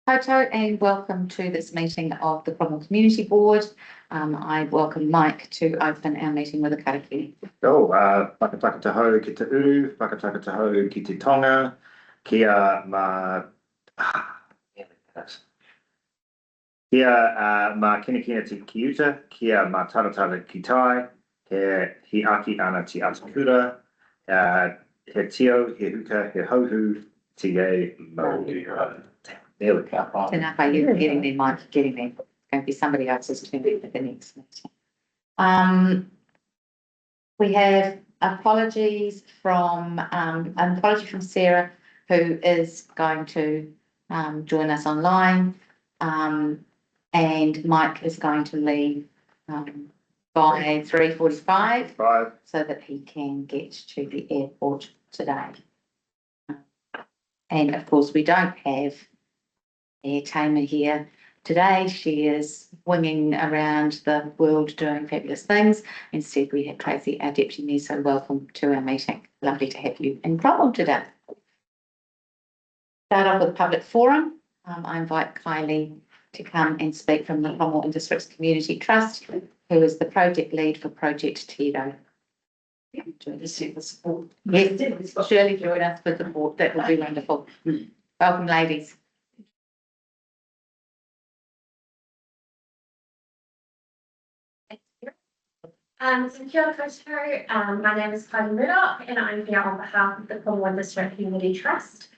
Koto, and welcome to this meeting of the Cromwell Community Board. I welcome Mike to open our meeting with a karakia. Whakataka taho ki te uru, whakataka taho ki te tonga, kia ma... Kia ma kinakina te kiuta, kia ma taratara ki tai, he aki ana te atakura, he tio, he huka, he hohu, te e mo. There we go. Tēnā whai, you're getting there, Mike, getting there. It's going to be somebody else's turn at the next meeting. We have an apology from Sarah, who is going to join us online, and Mike is going to leave by 3:45 so that he can get to the airport today. And of course, we don't have Tamer here today. She is winging around the world doing fabulous things. Instead, we have Tracy, our Deputy Mayor, so welcome to our meeting. Lovely to have you in Cromwell today. Start off with public forum. I invite Kylie to come and speak from the Cromwell and Districts Community Trust, who is the project lead for Project Tito. Join us for the support. Yes, surely join us for support. That would be wonderful. Welcome, ladies. So kia ora, my name is Kylie Murdoch and I'm here on behalf of the Cromwell District Community Trust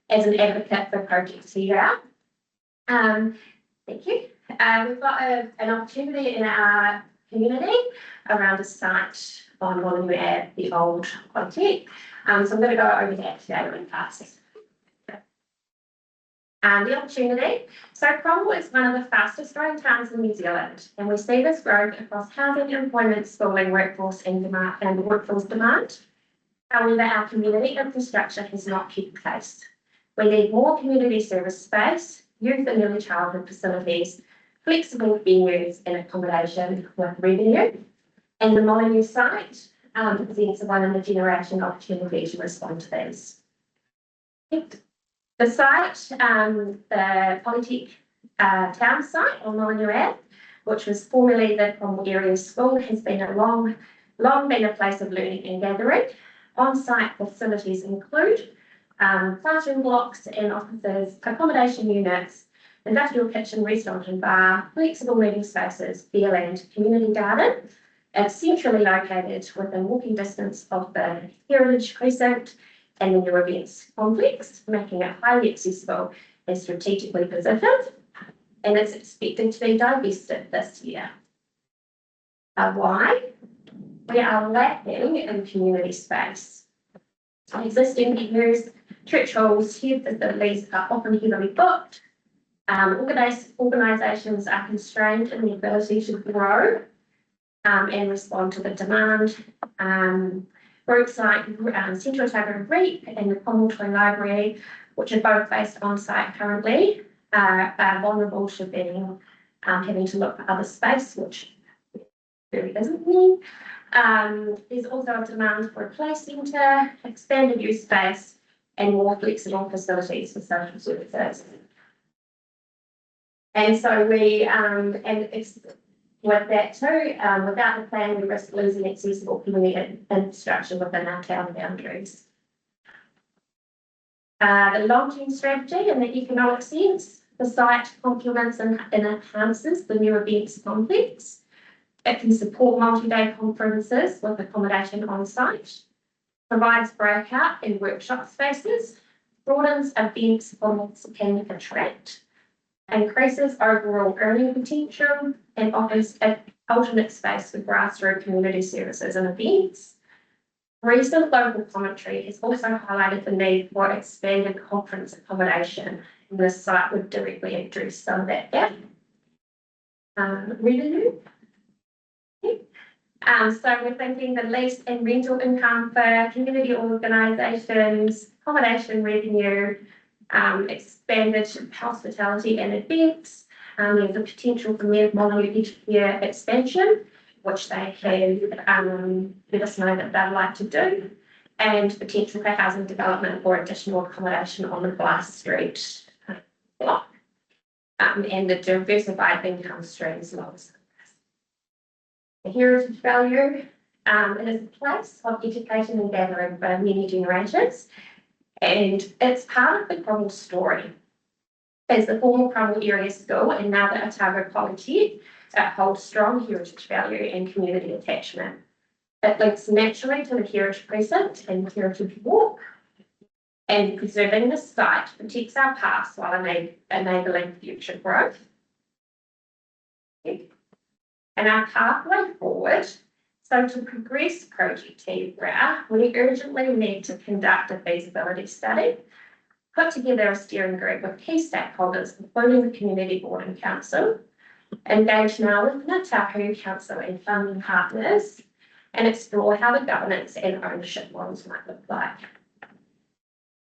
as an advocate for Project Tito. Thank you. We've got an opportunity in our community around a site on Molyneux Ave, the old Quantec. So I'm going to go over that today really fast. The opportunity. So Cromwell is one of the fastest growing towns in New Zealand, and we see this growth across housing, employment, schooling, workforce and workforce demand. However, our community infrastructure has not kept pace. We need more community service space, youth and early childhood facilities, flexible venues and accommodation with revenue. And the Molyneux site presents a one-in-a-generation opportunity to respond to these. The site, the Polytech town site on Molyneux Ave, which was formerly the Cromwell Area School, has been long been a place of learning and gathering. On-site facilities include classroom blocks and offices, accommodation units, industrial kitchen, restaurant and bar, flexible meeting spaces, beerland, community garden. It's centrally located within walking distance of the Heritage Precinct and the new events complex, making it highly accessible and strategically positioned. And it's expected to be divested this year. Why? We are lacking in community space. Existing venues, church halls, youth facilities are often heavily booked. Organisations are constrained in the ability to grow and respond to the demand. Groups like Central Otago REAP and the Cromwell Toy Library, which are both based on site currently, are vulnerable to being having to look for other space, which really isn't me. There's also a demand for a play centre, expanded use space, and more flexible facilities for social services. And so with that too, without the plan, we risk losing accessible community infrastructure within our town boundaries. The long-term strategy in the economic sense, the site complements and enhances the new events complex. It can support multi-day conferences with accommodation on site, provides breakout and workshop spaces, broadens events formats can attract, increases overall earning potential, and offers an alternate space for grassroots community services and events. Recent local commentary has also highlighted the need for expanded conference accommodation, and this site would directly address some of that gap. Revenue. So we're thinking the lease and rental income for community organisations, accommodation revenue, expanded hospitality and events. There's a potential for Molyneux expansion, which they have let us know that they'd like to do, and potential for housing development or additional accommodation on the Glass Street block. and the diversified income streams loss. The heritage value, it is a place of education and gathering for many generations, and it's part of the Cromwell story. As the former Cromwell area school and now the Otago Polytech, it holds strong heritage value and community attachment. It links naturally to the Heritage Precinct and Heritage Walk, and preserving this site protects our past while enabling future growth. And our pathway forward, so to progress Project T-RA, we urgently need to conduct a feasibility study, put together a steering group with key stakeholders, including the Community Board and Council, engage now with the Tahu Council and funding partners, and explore how the governance and ownership models might look like.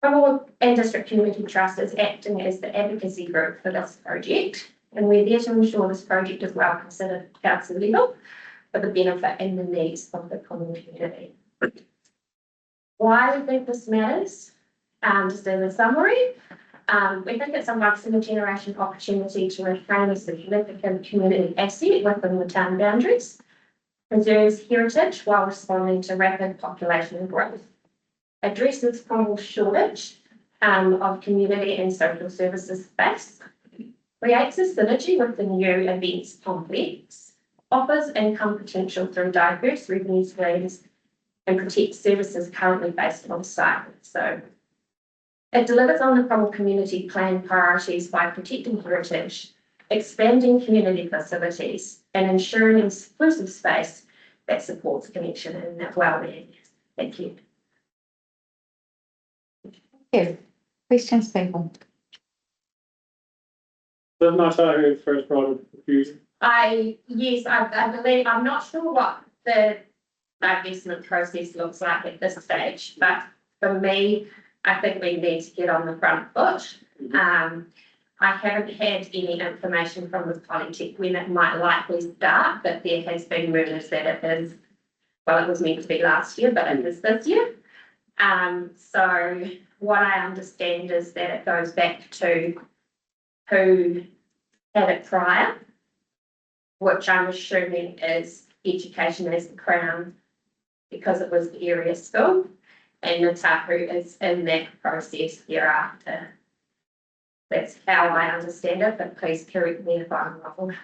Cromwell and District Community Trust is acting as the advocacy group for this project, and we're there to ensure this project is well considered at council level for the benefit and the needs of the Cromwell community. Why we think this matters? Just as a summary, we think it's a once-in-a-generation opportunity to retain a significant community asset within the town boundaries, preserves heritage while responding to rapid population growth, addresses Cromwell's shortage of community and social services space, creates a synergy with the new events complex, offers income potential through diverse revenue streams, and protects services currently based on site. So it delivers on the Cromwell community plan priorities by protecting heritage, expanding community facilities, and ensuring inclusive space that supports connection and well-being. Thank you. Yeah. Questions, people? The Otago first brought up confusion. Yes, I believe, I'm not sure what the divestment process looks like at this stage, but for me, I think we need to get on the front foot. I haven't had any information from the Polytech when it might likely start, but there has been rumours that it is, well, it was meant to be last year, but it is this year. So what I understand is that it goes back to who had it prior, which I'm assuming is Education as the Crown, because it was the area school, and the Tahu is in that process hereafter. That's how I understand it, but please correct me if I'm wrong.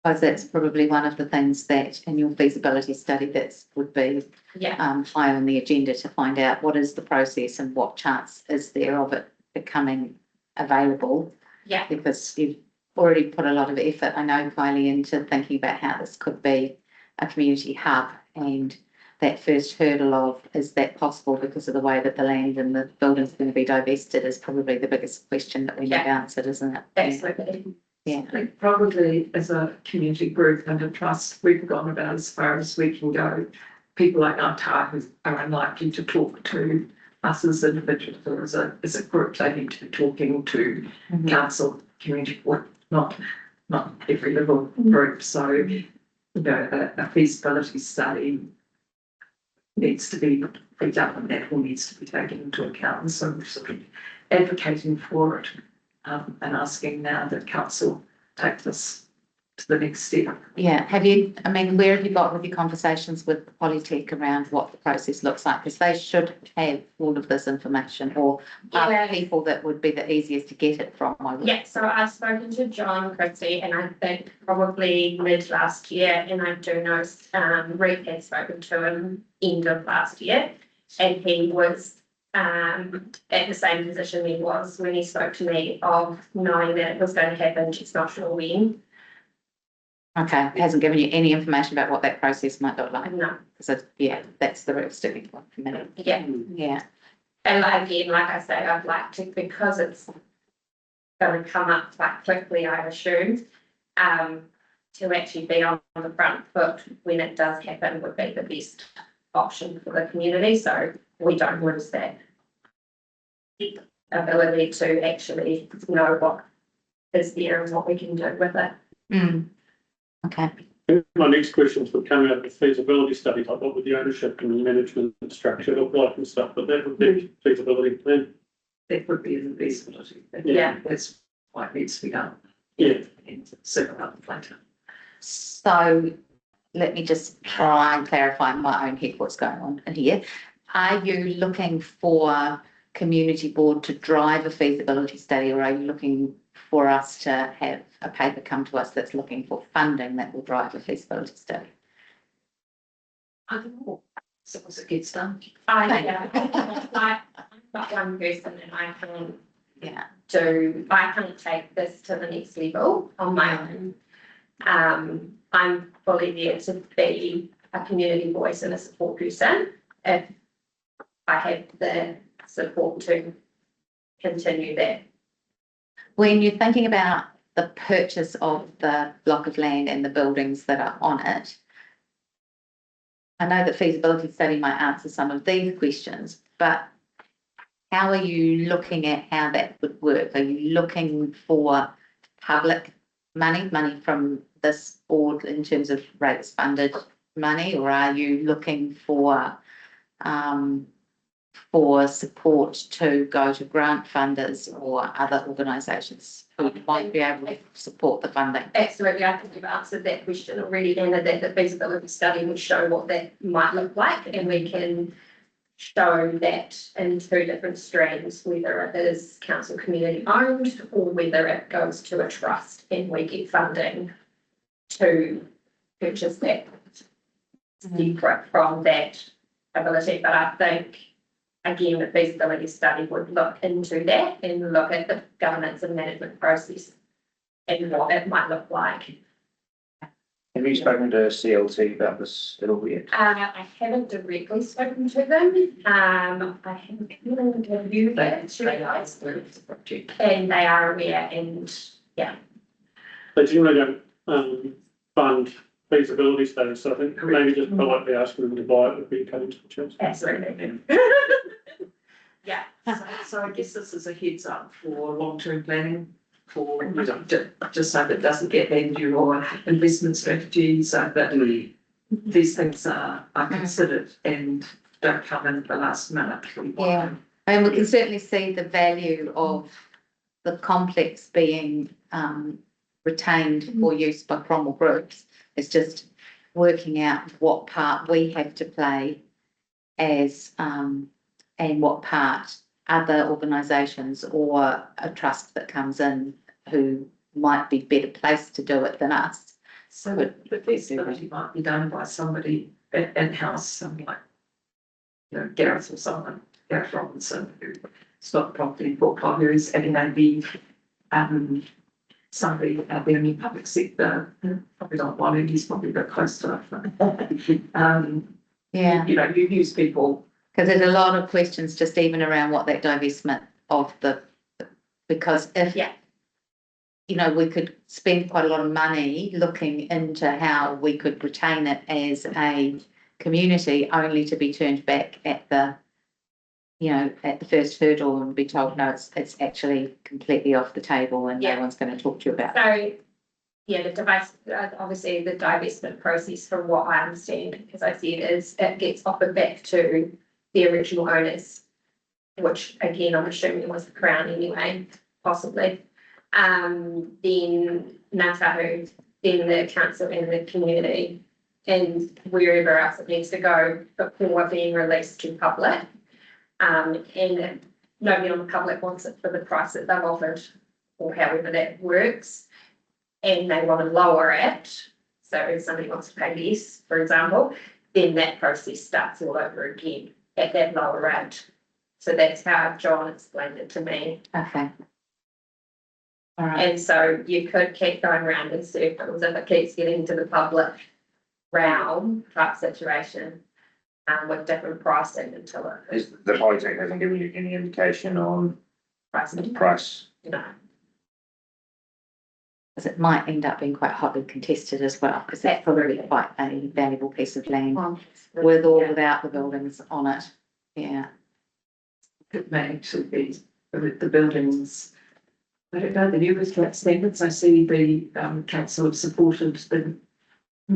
Because that's probably one of the things that in your feasibility study that would be high on the agenda, to find out what is the process and what chance is there of it becoming available. Yeah. Because you've already put a lot of effort, I know, Kylie, into thinking about how this could be a community hub, and that first hurdle of is that possible because of the way that the land and the building's going to be divested is probably the biggest question that we need answered, isn't it? Absolutely. Yeah. I think probably as a community group and a trust, we've gone about as far as we can go. People like Tahu are unlikely to talk to us as individuals or as a group. They need to be talking to council, community board, not every little group. So, you know, a feasibility study needs to be done, and that all needs to be taken into account. And so we're sort of advocating for it and asking now that council take this to the next step. Yeah. Have you, I mean, where have you got with your conversations with the Polytech around what the process looks like? Because they should have all of this information, or are people that would be the easiest to get it from? Yeah, so I've spoken to John Christie, and I think probably mid last year, and I do know Reed had spoken to him end of last year, and he was at the same position he was when he spoke to me, of knowing that it was going to happen, just not sure when. Okay, it hasn't given you any information about what that process might look like? No. So yeah, that's the real sticking point for me. Yeah. Yeah. And again, like I say, I'd like to, because it's going to come up quite quickly, I assume, to actually be on the front foot when it does happen would be the best option for the community, so we don't lose that ability to actually know what is there and what we can do with it. Okay. My next questions would come out of the feasibility study, like what would the ownership and management structure look like and stuff, but that would be feasibility plan. That would be in the feasibility. Yeah. That's what needs to be done. Yeah. And circle up later. So let me just try and clarify in my own head what's going on in here. Are you looking for community board to drive a feasibility study, or are you looking for us to have a paper come to us that's looking for funding that will drive a feasibility study? I don't know, so as it gets done. I'm not one person and I can Yeah. I can't take this to the next level on my own. I'm fully there to be a community voice and a support person if I have the support to continue that. When you're thinking about the purchase of the block of land and the buildings that are on it, I know that feasibility study might answer some of these questions, but how are you looking at how that would work? Are you looking for public money from this board in terms of rates funded money, or are you looking for support to go to grant funders or other organisations who might be able to support the funding? Absolutely, I think you've answered that question already, Anna, that the feasibility study will show what that might look like, and we can show that in two different streams, whether it is council community owned or whether it goes to a trust and we get funding to purchase that separate from that ability. But I think, again, the feasibility study would look into that and look at the governance and management process and what it might look like. Have you spoken to CLT about this at all yet? I haven't directly spoken to them. I haven't interviewed them, and they are aware, and yeah. They generally don't fund feasibility studies, so I think maybe just politely asking them to buy it would be cutting to the chase. Absolutely. Yeah. So I guess this is a heads up for long-term planning, for, just so that it doesn't get into your investment strategy, so that these things are considered and don't come in at the last minute. Yeah, and we can certainly see the value of the complex being retained for use by Cromwell groups. It's just working out what part we have to play as and what part other organisations or a trust that comes in who might be better placed to do it than us. So the feasibility might be done by somebody in-house, something like, Gareth or someone, Gareth Robinson, who's got property portfolio, who's maybe somebody out there in the public sector, probably not one, and he's probably a bit close to it. Yeah. You use people. Because there's a lot of questions just even around what that divestment of because if, we could spend quite a lot of money looking into how we could retain it as a community, only to be turned back at the first hurdle and be told, no, it's actually completely off the table and no one's going to talk to you about it. So, obviously the divestment process, from what I understand, as I said, is it gets offered back to the original owners, which again, I'm assuming was the Crown anyway, possibly. Then Ngā Tahu, then the council and the community, and wherever else it needs to go before being released to public. And nobody on the public wants it for the price that they've offered, or however that works, and they want to lower it. So if somebody wants to pay less, for example, then that process starts all over again at that lower rate. So that's how John explained it to me. Okay. All right. And so you could keep going around in circles if it keeps getting to the public realm type situation, with different pricing until it Is the Polytech hasn't given you any indication on the price? No. Because it might end up being quite hotly contested as well, because that's probably quite a valuable piece of land with or without the buildings on it. Yeah. It may actually be the buildings. I don't know the new reflect standards. I see the council have supported the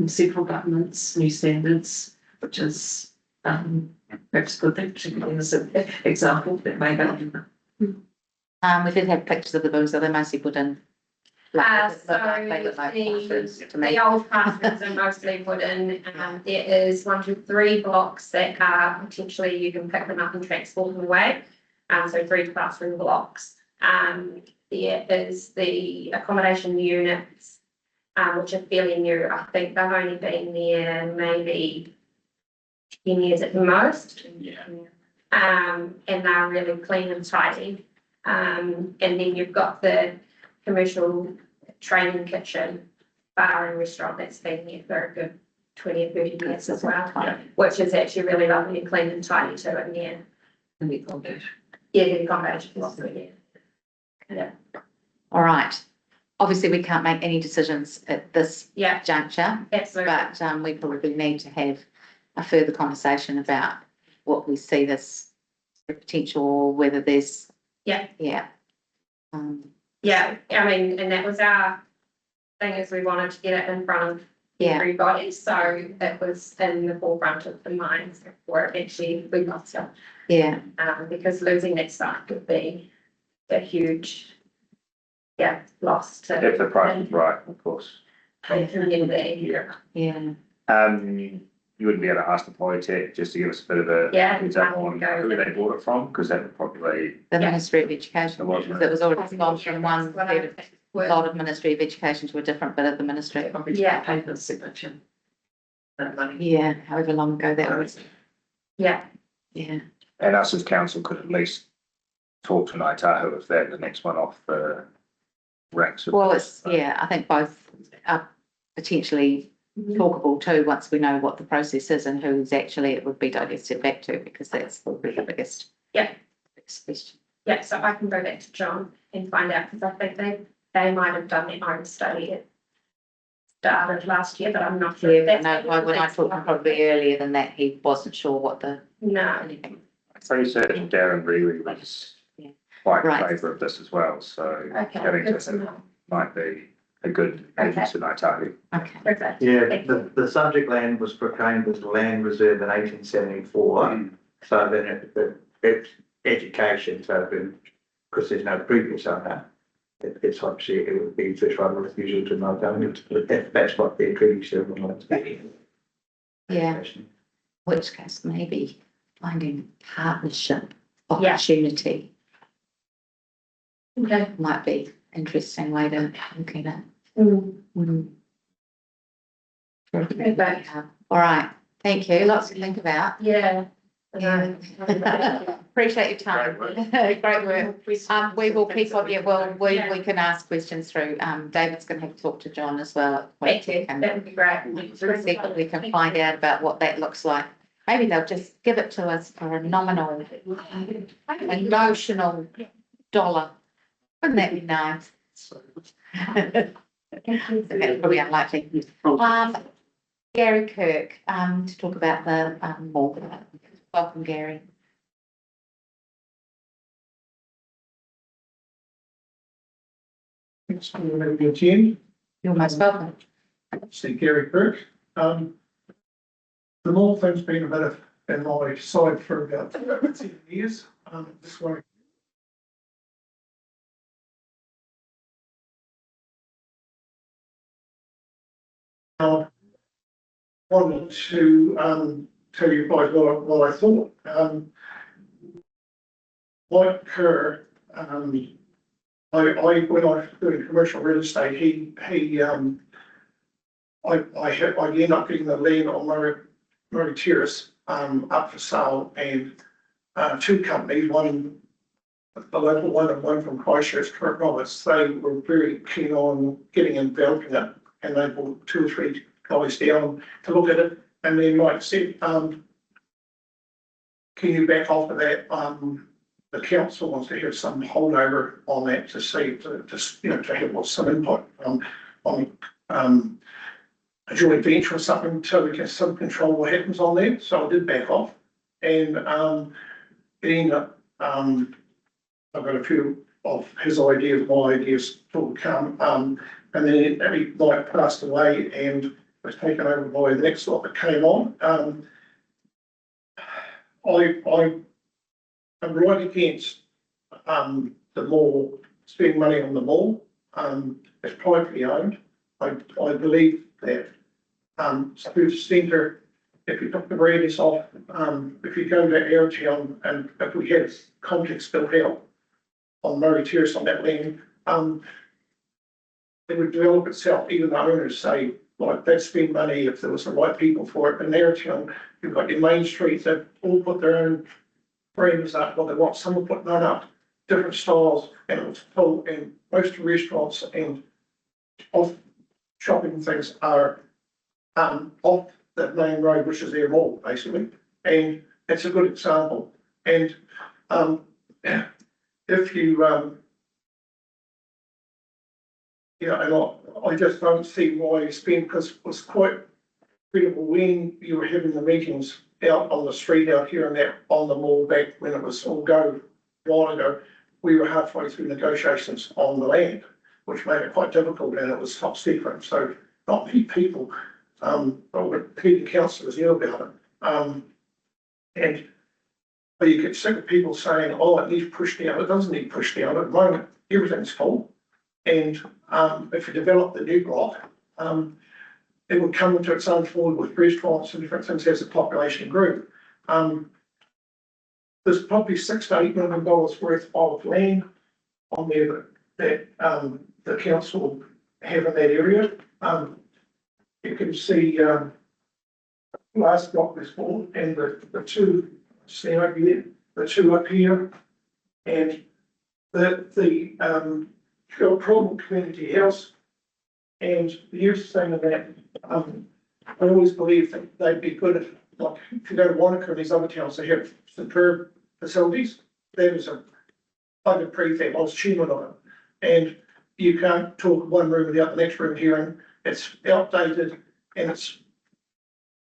several governments' new standards, which is perhaps good thing, particularly as an example that may be. We did have pictures of the buildings, so they're mostly wooden. They look like classrooms to me. The old classrooms are mostly wooden. There is 1, 2, 3 blocks that are potentially you can pick them up and transport them away. So 3 classroom blocks. There is the accommodation units, which are fairly new. I think they've only been there maybe 10 years at the most. Yeah. And they're really clean and tidy. And then you've got the commercial training kitchen, bar and restaurant that's been there for a good 20 or 30 years as well, which is actually really lovely and clean and tidy too in there. And the accommodation. Yeah, the accommodation is also there. Yeah. All right. Obviously, we can't make any decisions at this Yeah, juncture, absolutely. but we probably need to have a further conversation about what we see this potential, or whether there's. Yeah. Yeah. Yeah, I mean, and that was our thing, is we wanted to get it in front of everybody, so it was in the forefront of the minds before eventually we got to. Yeah. Because losing that site would be a huge, loss to. If the price is right, of course. Community. Yeah. Yeah. You wouldn't be able to ask the Polytech just to give us a bit of a Yeah, heads up I on can go who there. they bought it from, because that would probably, The Yeah. Ministry of Education. It wasn't. It was already gone from one Well, bit of lot of Ministry of Education to a different bit of the ministry. Probably Yeah. pay for the signature. That money. Yeah, however long ago that was. Yeah, Yeah. and us as council could at least talk to Ngāi Tahu if they're the next one off the ranks. Well, I think both are potentially talkable too, once we know what the process is and who's actually it would be divested back to, because that's probably the biggest. Yeah. Biggest question. yeah, so I can go back to John and find out, because I think they might have done their own study at start of last year, but I'm not sure. Yeah, no, when I talked to him probably earlier than that, he wasn't sure what the. No, anything. Pretty certain Darren Reilly was Yeah. quite in Right. favour of this as well, so okay, getting good to to him know. might be a good agent to Ngāi Tahu. Okay. Perfect. Yeah, Thank you. the subject land was proclaimed as a land reserve in 1874. So then it's education, so then, because there's no previous owner, it's obviously, it would be fish run refusal to not own it. That's what the treaty said. Yeah. Which case maybe finding partnership opportunity Okay. might be interesting way to look at it. Mm. Okay. All right, thank you, lots to think about. Yeah. Yeah. Appreciate your time. Great work. We will keep on, we can ask questions through, David's gonna have to talk to John as well. Thank you, that would be great. See if we can find out about what that looks like. Maybe they'll just give it to us for a notional dollar. Wouldn't that be nice? That's probably unlikely. Gary Kirk, to talk about the, mall. Welcome, Gary. Thanks for having me again. You're most welcome. Steve Gary Kirk. The mall thing's been a bit of in my side for about 10 years. This one. Wanted to tell you guys what I thought. Like Kerr, I when I was doing commercial real estate, I ended up getting the land on Murray Terrace up for sale, and two companies, one the local one and one from Christchurch, Cromwell, they were very keen on getting and developing it, and they brought 2 or 3 guys down to look at it, and then like I said, can you back off of that? The council wants to have some holdover on that to see, to have some input on a joint venture or something, so we can some control what happens on there. So I did back off, and it ended up, I've got a few of his ideas, my ideas to come, and then he like passed away and was taken over by the next lot that came on. I'm right against the mall, spend money on the mall, it's privately owned. I believe that, Spruce Centre, if you took the radius off, if you go to Airtown and if we had complex built out on Murray Terrace on that land, it would develop itself, even the owners say, like, they'd spend money if there was the right people for it. In Airtown, you've got your main streets that all put their own brands up, well, they want, some will put none up, different styles, and it was full, and most restaurants and off shopping things are off that main road, which is their mall, basically, and it's a good example. And if you and I just don't see why you spend, because it was quite critical when you were having the meetings out on the street out here and that on the mall back when it was all go a while ago. We were halfway through negotiations on the land, which made it quite difficult, and it was top secret, so not many people, but the councillors knew about it. And but you get sick of people saying, oh, it needs pushed down. It doesn't need pushed down. At the moment, everything's full. And if you develop the new block, it would come into its own forward with restaurants and different things as the population grew. There's probably $6 to $8 million worth of land on there that the council have in that area. You can see last block is full, and the two, see over there, the two up here, and the Cromwell Community House, and the use thing of that. I always believe that they'd be good at, like, if you go to Wanaka and these other towns, they have superb facilities. That is a prefab, I was chairman of it, and you can't talk one room without the next room here, and it's outdated, and it's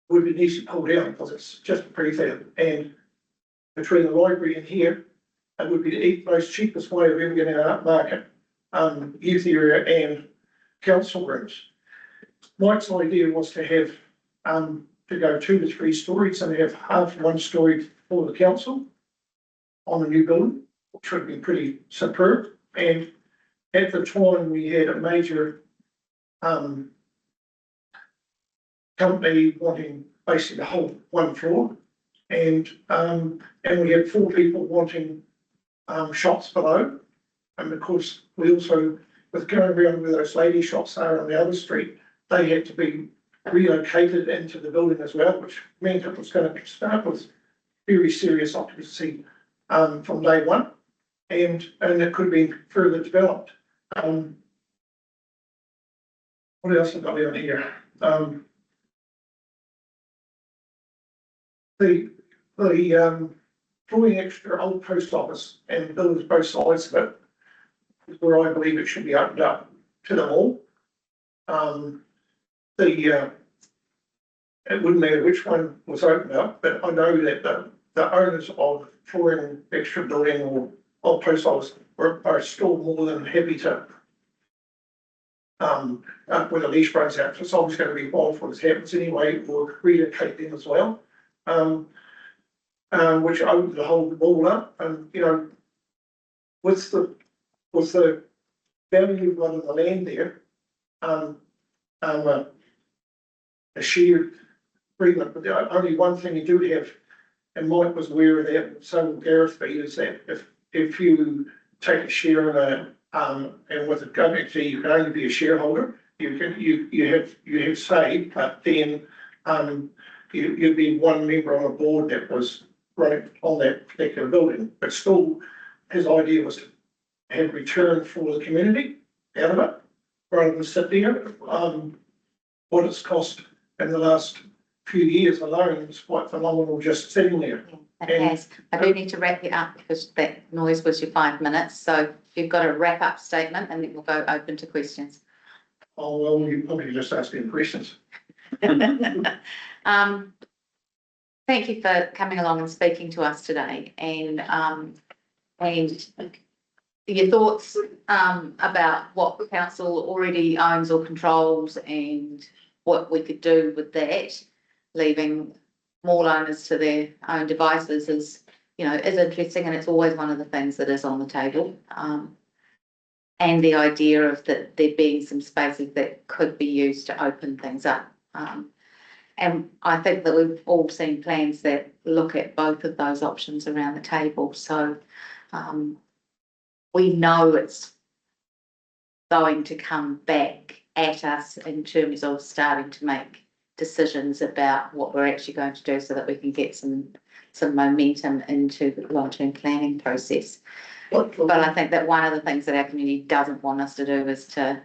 would be easily pulled down because it's just a prefab. And between the library and here, it would be the most cheapest way of ever getting an upmarket youth area and council rooms. Mike's idea was to have to go 2 to 3 stories and have half 1 story for the council on the new building, which would be pretty superb. And at the time, we had a major company wanting basically the whole 1 floor, and we had 4 people wanting shops below. And of course, we also, with going around where those lady shops are on the other street, they had to be relocated into the building as well, which meant it was going to start with very serious occupancy from day one, and it could be further developed. What else have I got down here? The drawing extra old post office and buildings both sides of it is where I believe it should be opened up to them all. It wouldn't matter which one was opened up, but I know that the owners of drawing extra building or old post office are still more than happy to when the lease runs out, it's always going to be involved when this happens anyway, or relocate them as well. Which opened the whole ball up, and with the value of one of the land there, a shared agreement, but the only one thing you do have, and Mike was aware of that, and so will Gareth be, is that if you take a share in a and with a government fee, you can only be a shareholder. You have say, but then you'd be one member on a board that was running on that particular building. But still, his idea was to have return for the community out of it, rather than sit there. What it's cost in the last few years alone is quite phenomenal, just sitting there. It has. I do need to wrap you up because that noise was your 5 minutes. So you've got a wrap up statement and then we'll go open to questions. Oh, well, you probably just asking questions. Thank you for coming along and speaking to us today, and your thoughts about what the council already owns or controls and what we could do with that, leaving mall owners to their own devices is is interesting, and it's always one of the things that is on the table. And the idea of that there being some spaces that could be used to open things up. And I think that we've all seen plans that look at both of those options around the table. So we know it's going to come back at us in terms of starting to make decisions about what we're actually going to do so that we can get some momentum into the long-term planning process. But I think that one of the things that our community doesn't want us to do is to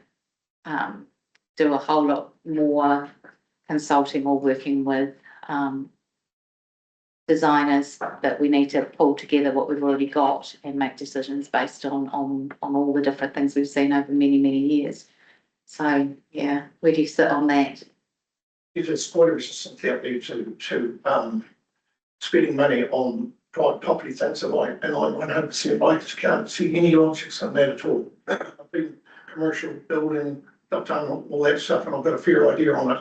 do a whole lot more consulting or working with designers, that we need to pull together what we've already got and make decisions based on all the different things we've seen over many, many years. So, yeah, where do you sit on that? Is it quite resistant therapy to spending money on private property things and I 100% I just can't see any logic in that at all. I've been commercial building, I've done all that stuff and I've got a fair idea on it.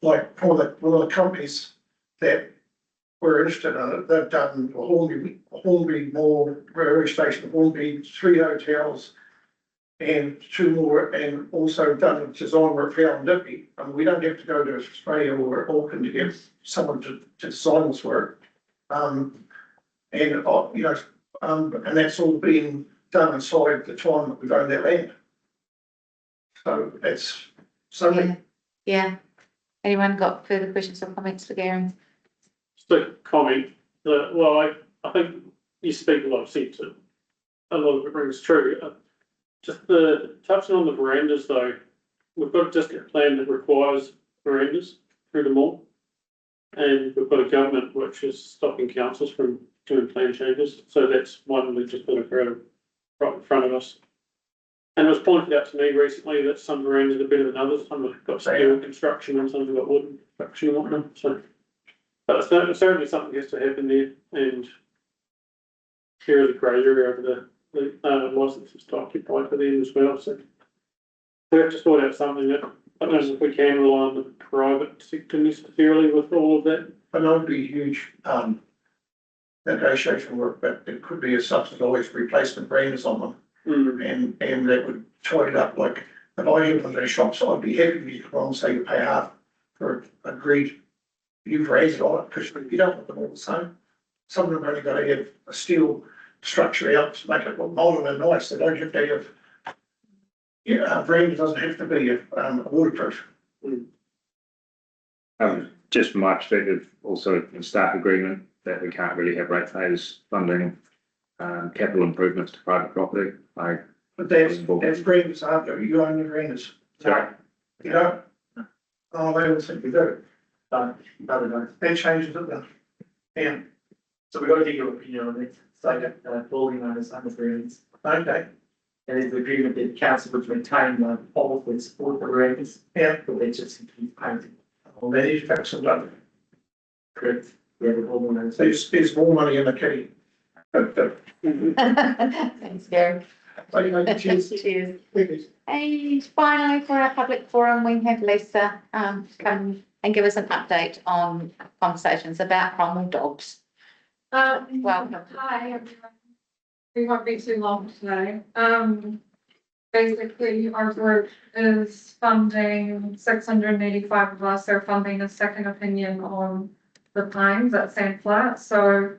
Like one of the companies that were interested in it, they've done Hornby Mall, railway station, Hornby, 3 hotels and 2 more, and also done design work for Alan Dippy. I mean, we don't have to go to Australia or Auckland to get someone to design this work. And that's all been done inside the time that we've owned that land. So it's something. Yeah. Anyone got further questions or comments for Gary? Just a comment that, well, I think you speak a lot of sense. A lot of it rings true. Just touching on the verandas though, we've got a district plan that requires verandas through the mall. And we've got a government which is stopping councils from doing plan changes. So that's one we've just got to throw right in front of us. And it was pointed out to me recently that some verandas are better than others. Some have got steel construction and some have got wooden construction and whatnot. So, but certainly something has to happen there. And here is a grey area over the licenses to occupy for them as well. So we have to sort out something that I don't know if we can rely on the private sector necessarily with all of that. I know it'd be huge negotiation work, but it could be a subsidised replacement brands on them. And that would tie it up. Like if I had one of those shops, I'd be happy to come on and say you pay half for agreed you've raised it on it, because you don't want them all the same. Some of them only got to have a steel structure out to make it look modern and nice. They don't have to have, brand doesn't have to be waterproof. Just from my perspective, also in staff agreement that we can't really have ratepayers funding capital improvements to private property. But that's brands after you own your brands. Sorry? You don't? Oh, they all think you do. That changes it then. Yeah. So we've got to get your opinion on it. So, building owners under agreements. Okay. And there's the agreement that the council would maintain the policy and support the agreements. Yeah. But they just keep painting. Well, they need to fix some done. Correct. Yeah, the building owners. There's more money in the kitty. Thanks, Gary. Cheers. Cheers. And finally, for our public forum, we have Lisa come and give us an update on conversations about Cromwell dogs. Welcome. Hi, everyone. We won't be too long today. Basically, our group is funding 685 of us are funding a second opinion on the pines at Sand Flat. So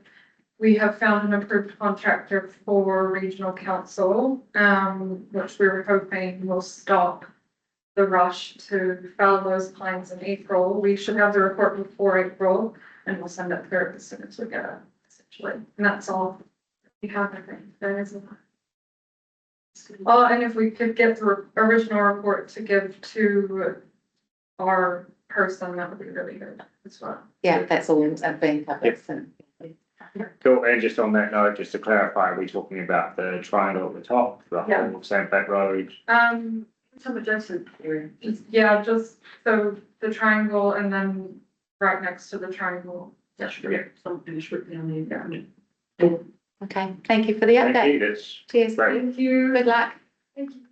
we have found an approved contractor for regional council, which we were hoping will stop the rush to fell those pines in April. We should have the report before April, and we'll send it through as soon as we get it, essentially. And that's all we have, I think. There is a and if we could get the original report to give to our person, that would be really good as well. Yeah, that's all being covered. Cool. And just on that note, just to clarify, are we talking about the triangle at the top, the Yeah. whole of Sandbank Road? Some adjacent area. Yeah, just so the triangle and then right next to the triangle. That should be something written down there. Okay, thank you for the Thank update. you. That's Cheers. great. Thank you. Good luck. Thank you.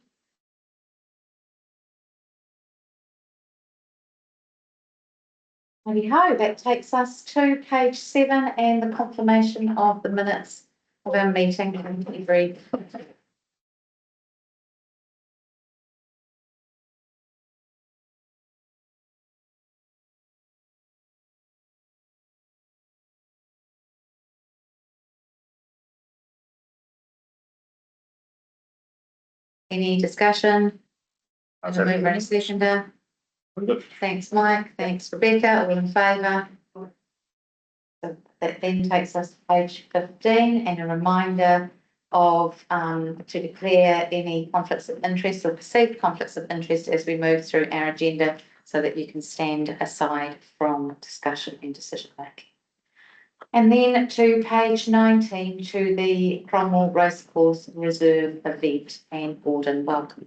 Righty-ho, that takes us to page 7 and the confirmation of the minutes of our meeting. Every Any discussion? And a mover and a seconder. Thanks, Mike. Thanks, Rebecca. All in favour? So that then takes us to page 15 and a reminder of to declare any conflicts of interest or perceived conflicts of interest as we move through our agenda so that you can stand aside from discussion and decision making. And then to page 19 to the Cromwell Racecourse Reserve event, and Gordon, welcome.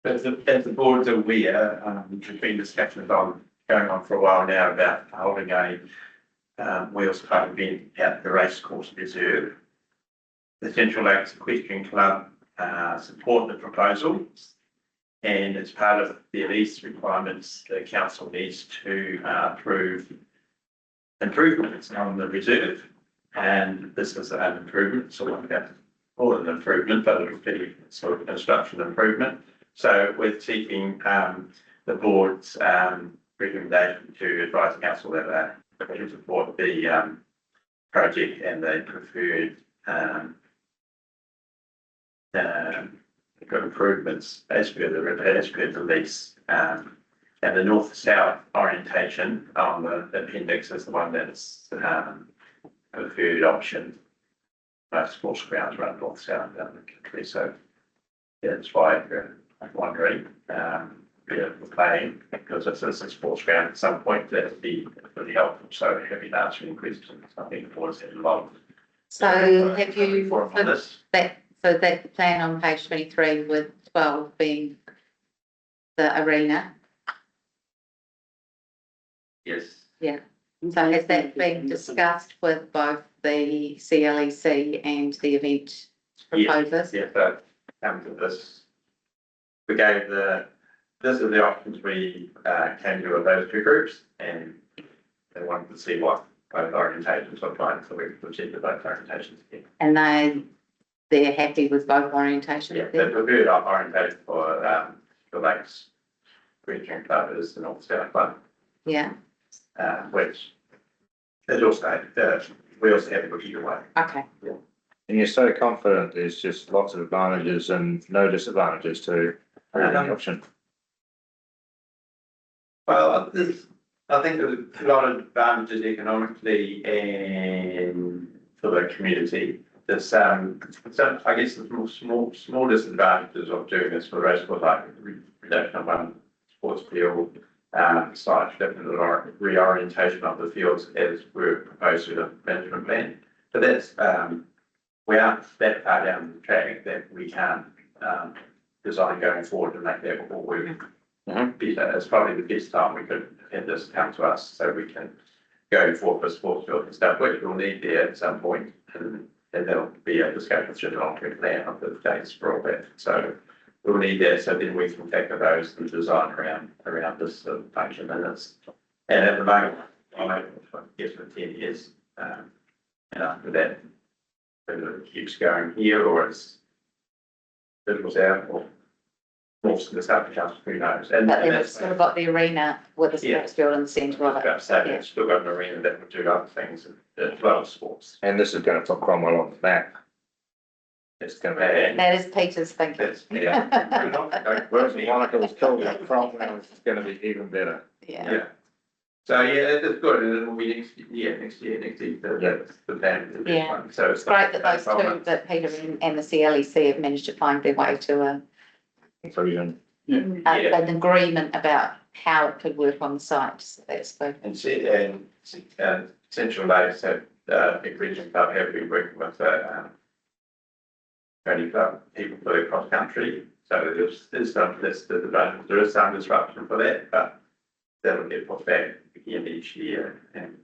As the board's aware, there's been discussions going on for a while now about holding a Wheels Club event at the Racecourse Reserve. The Central Lakes Equestrian Club support the proposal, and as part of the lease requirements, the council needs to approve improvements on the reserve, and this is an improvement, so like that, or an improvement, but it would be sort of construction improvement. So we're seeking the board's recommendation to advise council that to support the project and the preferred improvements as per the lease. And the north-south orientation on the appendix is the one that's preferred option. Most sports grounds run north-south down the country, so yeah, that's why I'm wondering, we're playing, because this is a sports ground at some point, that would be really helpful. So having answering questions, I think the board's had a lot of. So have you, on this. so that's the plan on page 23 with 12 being the arena? Yes. Yeah. So has that been discussed with both the CLEC and the event proposers? Yeah, so come to this. We gave this is the options we came to with those two groups, and they wanted to see what both orientations look like, so we presented both orientations again. And they're happy with both orientations? Yeah, the preferred orientation for the Lakes Region Club is the North South Club. Yeah. Which is also we also have to look either way. Okay. Yeah. And you're so confident there's just lots of advantages and no disadvantages to the option. Well, I think there's a lot of advantages economically and for the community. There's so I guess the small disadvantages of doing this for racecourse, like reduction of one sports field, slight reorientation of the fields as were proposed to the management plan. But that's we aren't that far down the track that we can't design going forward to make that all work better. It's probably the best time we could have this come to us so we can go forward for sports field and stuff, which we'll need there at some point, and there'll be a discussion with the long-term plan of the dates for all that. So we'll need that, so then we can factor those and design around this function. And at the moment, I guess for 10 years, and after that, whether it keeps going here or it's fizzles out or morphs to the South Council, who knows? And But then that's we've still got the arena with the sports field in the centre of it. it's still got an arena that would do other things as well as sports. And this is going to put Cromwell on the map. It's going to be. That is Peter's thinking. That's, yeah. Whereas Monica was told that Cromwell is going to be even better. Yeah. Yeah. So yeah, it's good, and it'll be next year, that's the plan. Yeah. So It's great that those two, that Peter and the CLEC have managed to find their way to Conclusion. an agreement about how it could work on the site. So that's good. And Central Lakes have, Big Region Club have been working with training club people for the cross country. So there's some, there is some disruption for that, but that'll get put back again each year. And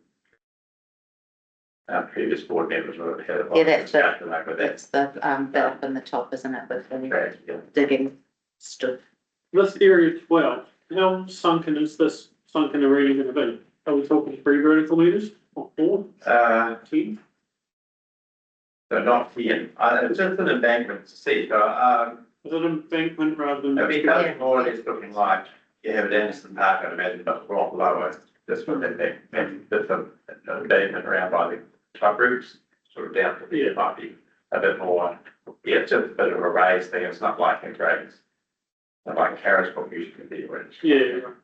previous board members will have had a lot of discussion over that. That's the bit up in the top, isn't it, with the Correct, yeah. digging stuff. This area 12, how sunken is this sunken arena gonna be? Are we talking 3 vertical meters or 4, 10? So not here, it's just an embankment to see, so, Is it an embankment rather than? it'll be coming more or less looking like you have an Anderson Park, I'd imagine, but a lot lower, just with that bit of embankment around by the club roofs, sort of down to the, it might be a bit more, yeah, it's just a bit of a raised thing, it's not like in grades. Not like Harrisburg usually be, where it's. Yeah, right.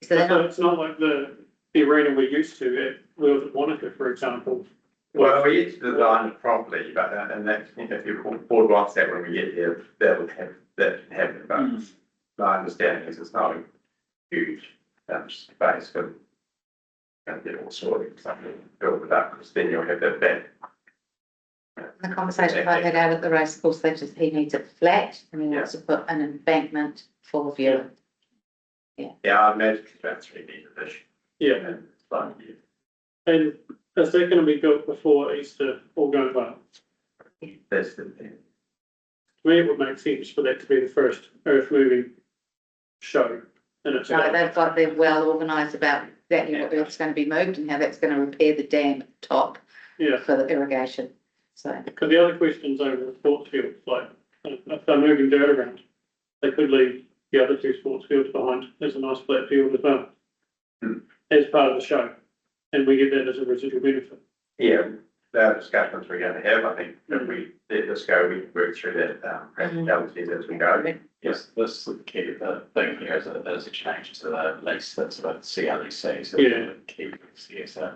So they're So not, it's not like the arena we're used to at Wheels at Wanaka, for example. Well, we need to design it properly, but, and that, if your board wants that when we get there, that would have, that can happen, but my understanding is it's not a huge, space for. And get all sorted, something, build it up, because then you'll have that back. the conversation I had out at the race course, he needs it flat and he wants to put an embankment for viewing. Yeah, I imagine it's about 3 meters. Yeah, And it's like, and is that gonna be built before Easter all going well? that's the thing. To me, it would make sense for that to be the first earth moving show in itself. No, they're well organised about exactly what earth's going to be moved and how that's going to repair the dam at the top Yeah, for the irrigation. So, because the other questions over the sports fields, like, if they're moving dirt around, they could leave the other 2 sports fields behind as a nice flat field as well. As part of the show, and we get that as a residual benefit. Yeah, the discussions we're going to have, I think, if we let this go, we can work through that, practicalities as we go. Yes, this is the key, the thing here is that there's a change to the lease that's about CLEC, so Yeah. key CSO.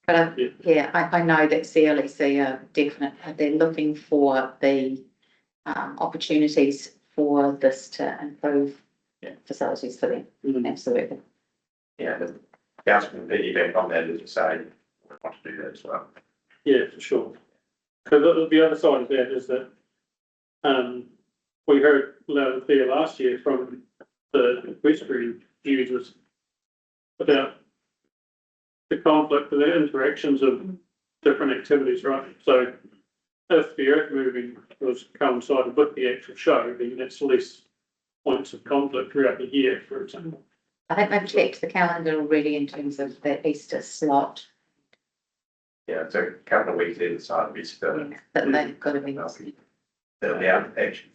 but yeah, I know that CLEC are definite, they're looking for the opportunities for this to improve facilities for them. Absolutely. Yeah, the council can piggyback on that, as you say, we want to do that as well. Yeah, for sure. Because the other side of that is that, we heard loud and clear last year from the equestrian users about the conflict and the interactions of different activities, right? So if the earth moving was coincided with the actual show, then that's less points of conflict throughout the year, for example. I think they've checked the calendar already in terms of the Easter slot, Yeah, it's a couple of weeks either side of Easter. that they've got to be. They'll be out of action.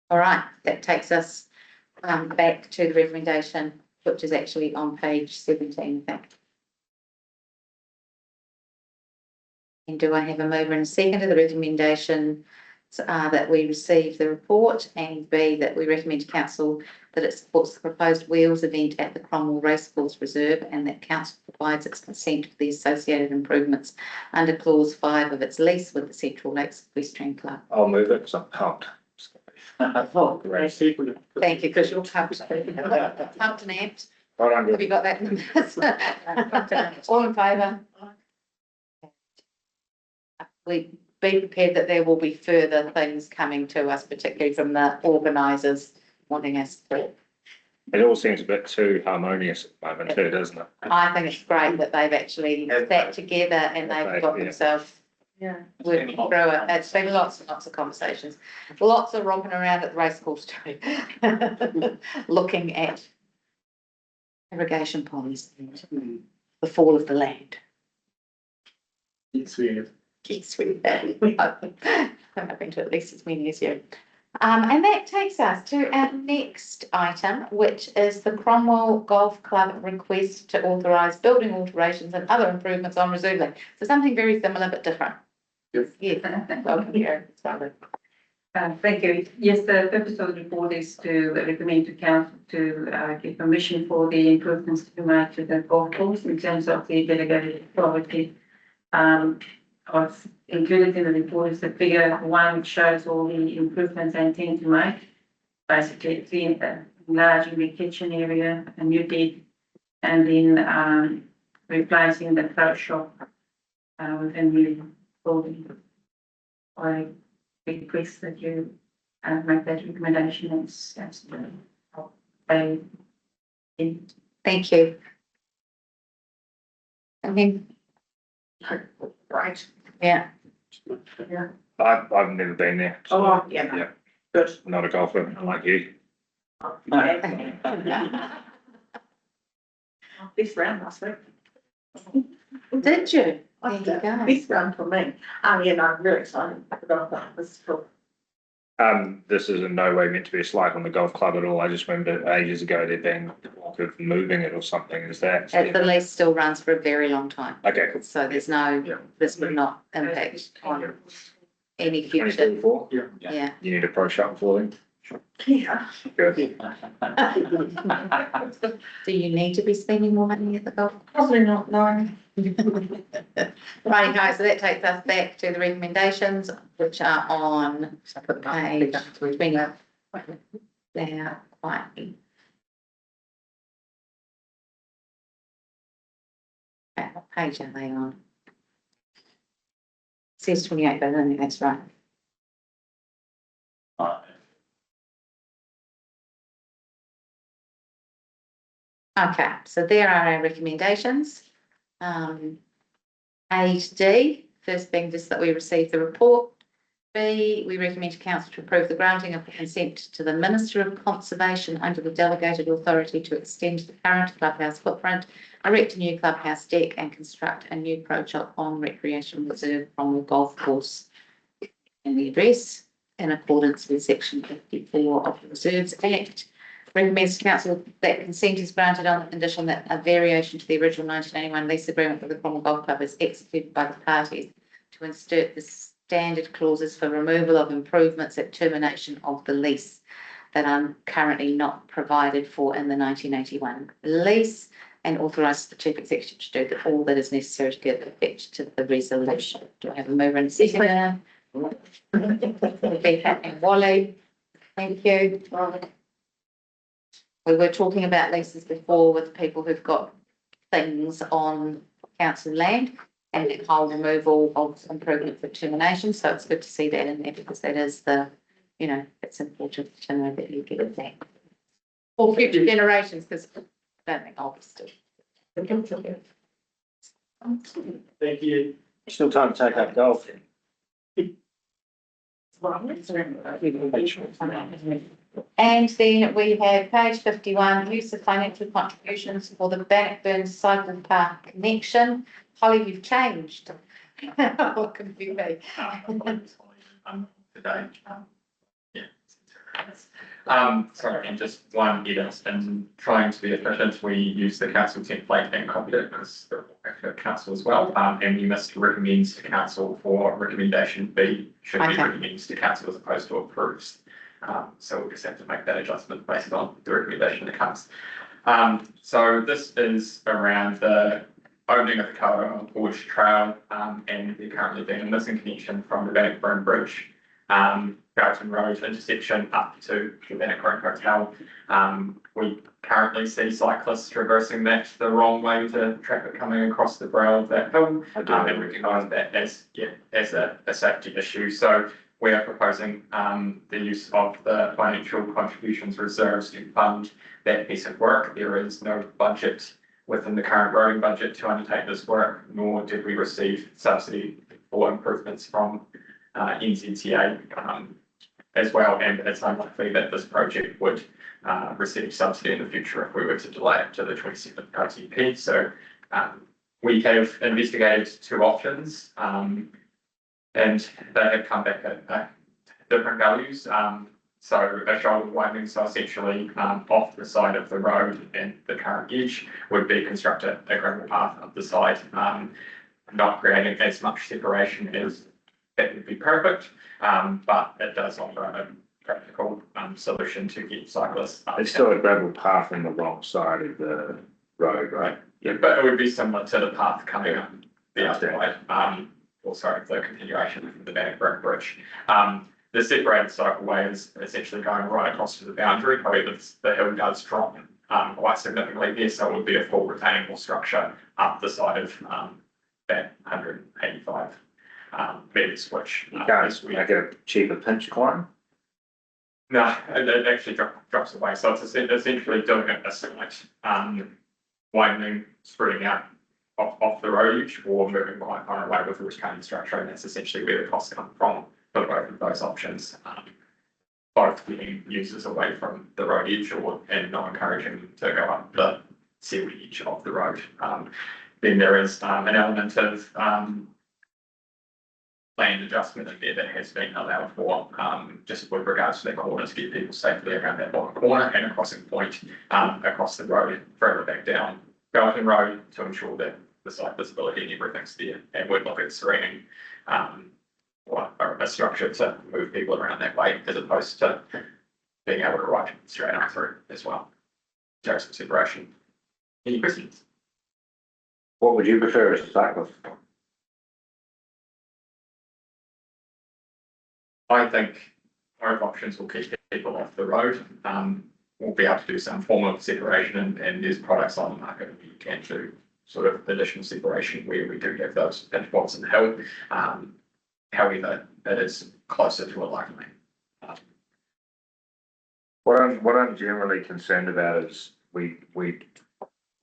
All right, that takes us back to the recommendation, which is actually on page 17, I think. And do I have a mover and a second to the recommendation that we receive the report, and B, that we recommend to council that it supports the proposed wheels event at the Cromwell Racecourse Reserve, and that council provides its consent for the associated improvements under clause 5 of its lease with the Central Lakes Equestrian Club. I'll move it because I'm pumped. Oh, Great secret. thank you, because you're pumped and amped. Well done, Have good. you got that in the minutes? All in favour? We be prepared that there will be further things coming to us, particularly from the organisers wanting us to. It all seems a bit too harmonious at the moment too, doesn't it? I think it's great that they've actually sat together and they've got themselves working through it. It's been lots and lots of conversations, lots of romping around at the racecourse too, looking at irrigation ponds and the fall of the land. Yes, we have. Yes, we have. I've been to at least as many as you. And that takes us to our next item, which is the Cromwell Golf Club request to authorise building alterations and other improvements on reserve land. So something very similar but different. Yes. Yeah, welcome here. Thank you. Yes, the purpose of the report is to recommend to council to give permission for the improvements to be made to the golf course in terms of the delegated authority. I've included in the report is the figure 1, which shows all the improvements I intend to make. Basically, enlarging the kitchen area, a new deck, and then replacing the pro shop with a new building. I request that you make that recommendation as Thank you. I mean, right, yeah. I've never been there. Oh, yeah. Yeah. Good. Not a golfer, like you. This round last week. Did you? I There you go. This round for me. Yeah, no, I'm really excited about that. This is cool. This is in no way meant to be a slight on the golf club at all. I just remember ages ago there being talk of moving it or something. Is that? The lease still runs for a very long time, Okay, cool. so there's no, Yeah. this would not impact on any future. 2034? Yeah. You need a pro shop for them? Yeah. Good. Do you need to be spending more money at the golf? Probably not, no. Right, guys, so that takes us back to the recommendations, which are on page 20. They are quite. What page are they on? It says 28, but I don't think that's right. Okay, so there are our recommendations. A to D, first being just that we receive the report. B, we recommend to council to approve the granting of the consent to the Minister of Conservation under the delegated authority to extend the current clubhouse footprint, erect a new clubhouse deck and construct a new pro shop on recreation reserve from the golf course in the address in accordance with section 54 of the Reserves Act. Recommends to council that consent is granted on the condition that a variation to the original 1981 lease agreement with the Cromwell Golf Club is executed by the parties to insert the standard clauses for removal of improvements at termination of the lease that are currently not provided for in the 1981 lease, and authorise the chief executive to do all that is necessary to give effect to the resolution. Do I have a mover and a seconder? Rebecca and Wally. Thank you. We were talking about leases before with people who've got things on council land and that whole removal of improvement for termination. So it's good to see that in there because that is it's important to know that you get it back. For future generations, because I don't think I'll be still. Thank you. Still time to take up golf. And then we have page 51, use of financial contributions for the Bannockburn Cycle Park connection. Holly, you've changed. What could you be? Today. Sorry, and just one edit in trying to be efficient, we use the council template and copied it because the council as well. And we missed recommends to council for recommendation B should be Okay. recommends to council as opposed to approves. So we'll just have to make that adjustment based on the recommendation that comes. So this is around the opening of the Kaua Gorge Trail, and there currently being a missing connection from the Bannockburn Bridge, Garton Road intersection up to the Bannockburn Hotel. We currently see cyclists traversing that the wrong way to traffic coming across the brow of that hill, and recognise that as a safety issue. So we are proposing the use of the financial contributions reserves to fund that piece of work. There is no budget within the current roading budget to undertake this work, nor did we receive subsidy for improvements from NZTA as well, and it's unlikely that this project would receive subsidy in the future if we were to delay it to the 27th OTP. So we have investigated two options, and they have come back at different values. So a shoulder widening, so essentially off the side of the road and the current edge would be construct a gravel path up the side, not creating as much separation as that would be perfect, but it does offer a practical solution to get cyclists up. It's still a gravel path on the wrong side of the road, right? Yeah, but it would be similar to the path coming up the other way, or sorry, the continuation of the Bannockburn Bridge. The separated cycleway is essentially going right across to the boundary. However, the hill does drop quite significantly there, so it would be a full retaining wall structure up the side of that 185 metres, which You can't make it a cheaper pinch climb. no, it actually drops away. So it's essentially doing a slight widening, spreading out off the road edge, or moving quite far away with a retaining structure, and that's essentially where the costs come from for both of those options. both getting users away from the road edge and not encouraging them to go up the seaward edge of the road. Then there is an element of land adjustment in there that has been allowed for, just with regards to the corner to get people safely around that bottom corner and a crossing point across the road further back down Belton Road to ensure that the site visibility and everything's there. And we'd look at screening or a structure to move people around that way as opposed to being able to ride straight up through as well. There's some separation. Any questions? What would you prefer as a cyclist? I think both options will keep people off the road. We'll be able to do some form of separation and there's products on the market where you can do sort of additional separation where we do have those pinch points in the hill. However, it is closer to a light lane. What I'm generally concerned about is we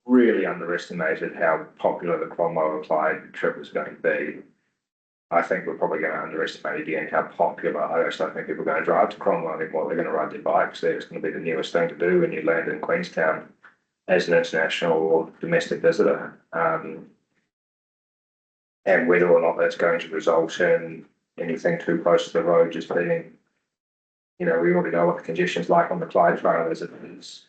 really underestimated how popular the Cromwell applied trip was going to be. I think we're probably going to underestimate again how popular. I just don't think people are going to drive to Cromwell anymore. They're going to ride their bikes there. It's going to be the newest thing to do when you land in Queenstown as an international or domestic visitor. And whether or not that's going to result in anything too close to the road just being, we already know what the conditions like on the Clyde Trail as it is.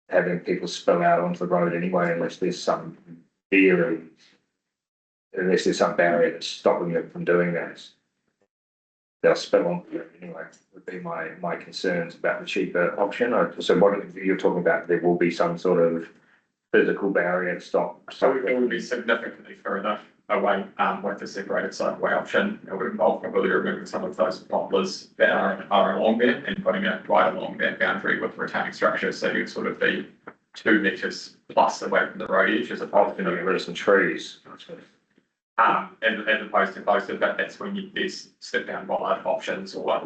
Having people spill out onto the road anyway, unless there's some barrier that's stopping them from doing that. They'll spill on anyway, would be my concerns about the cheaper option. So what you're talking about, there will be some sort of physical barrier to stop. So it would be significantly further away with the separated cycleway option. It would involve probably removing some of those poplars that are along there and putting it right along that boundary with retaining structure. So you'd sort of be 2 metres plus away from the road edge as opposed to get rid of some trees. As opposed to closer, but that's when there's step down bollard options or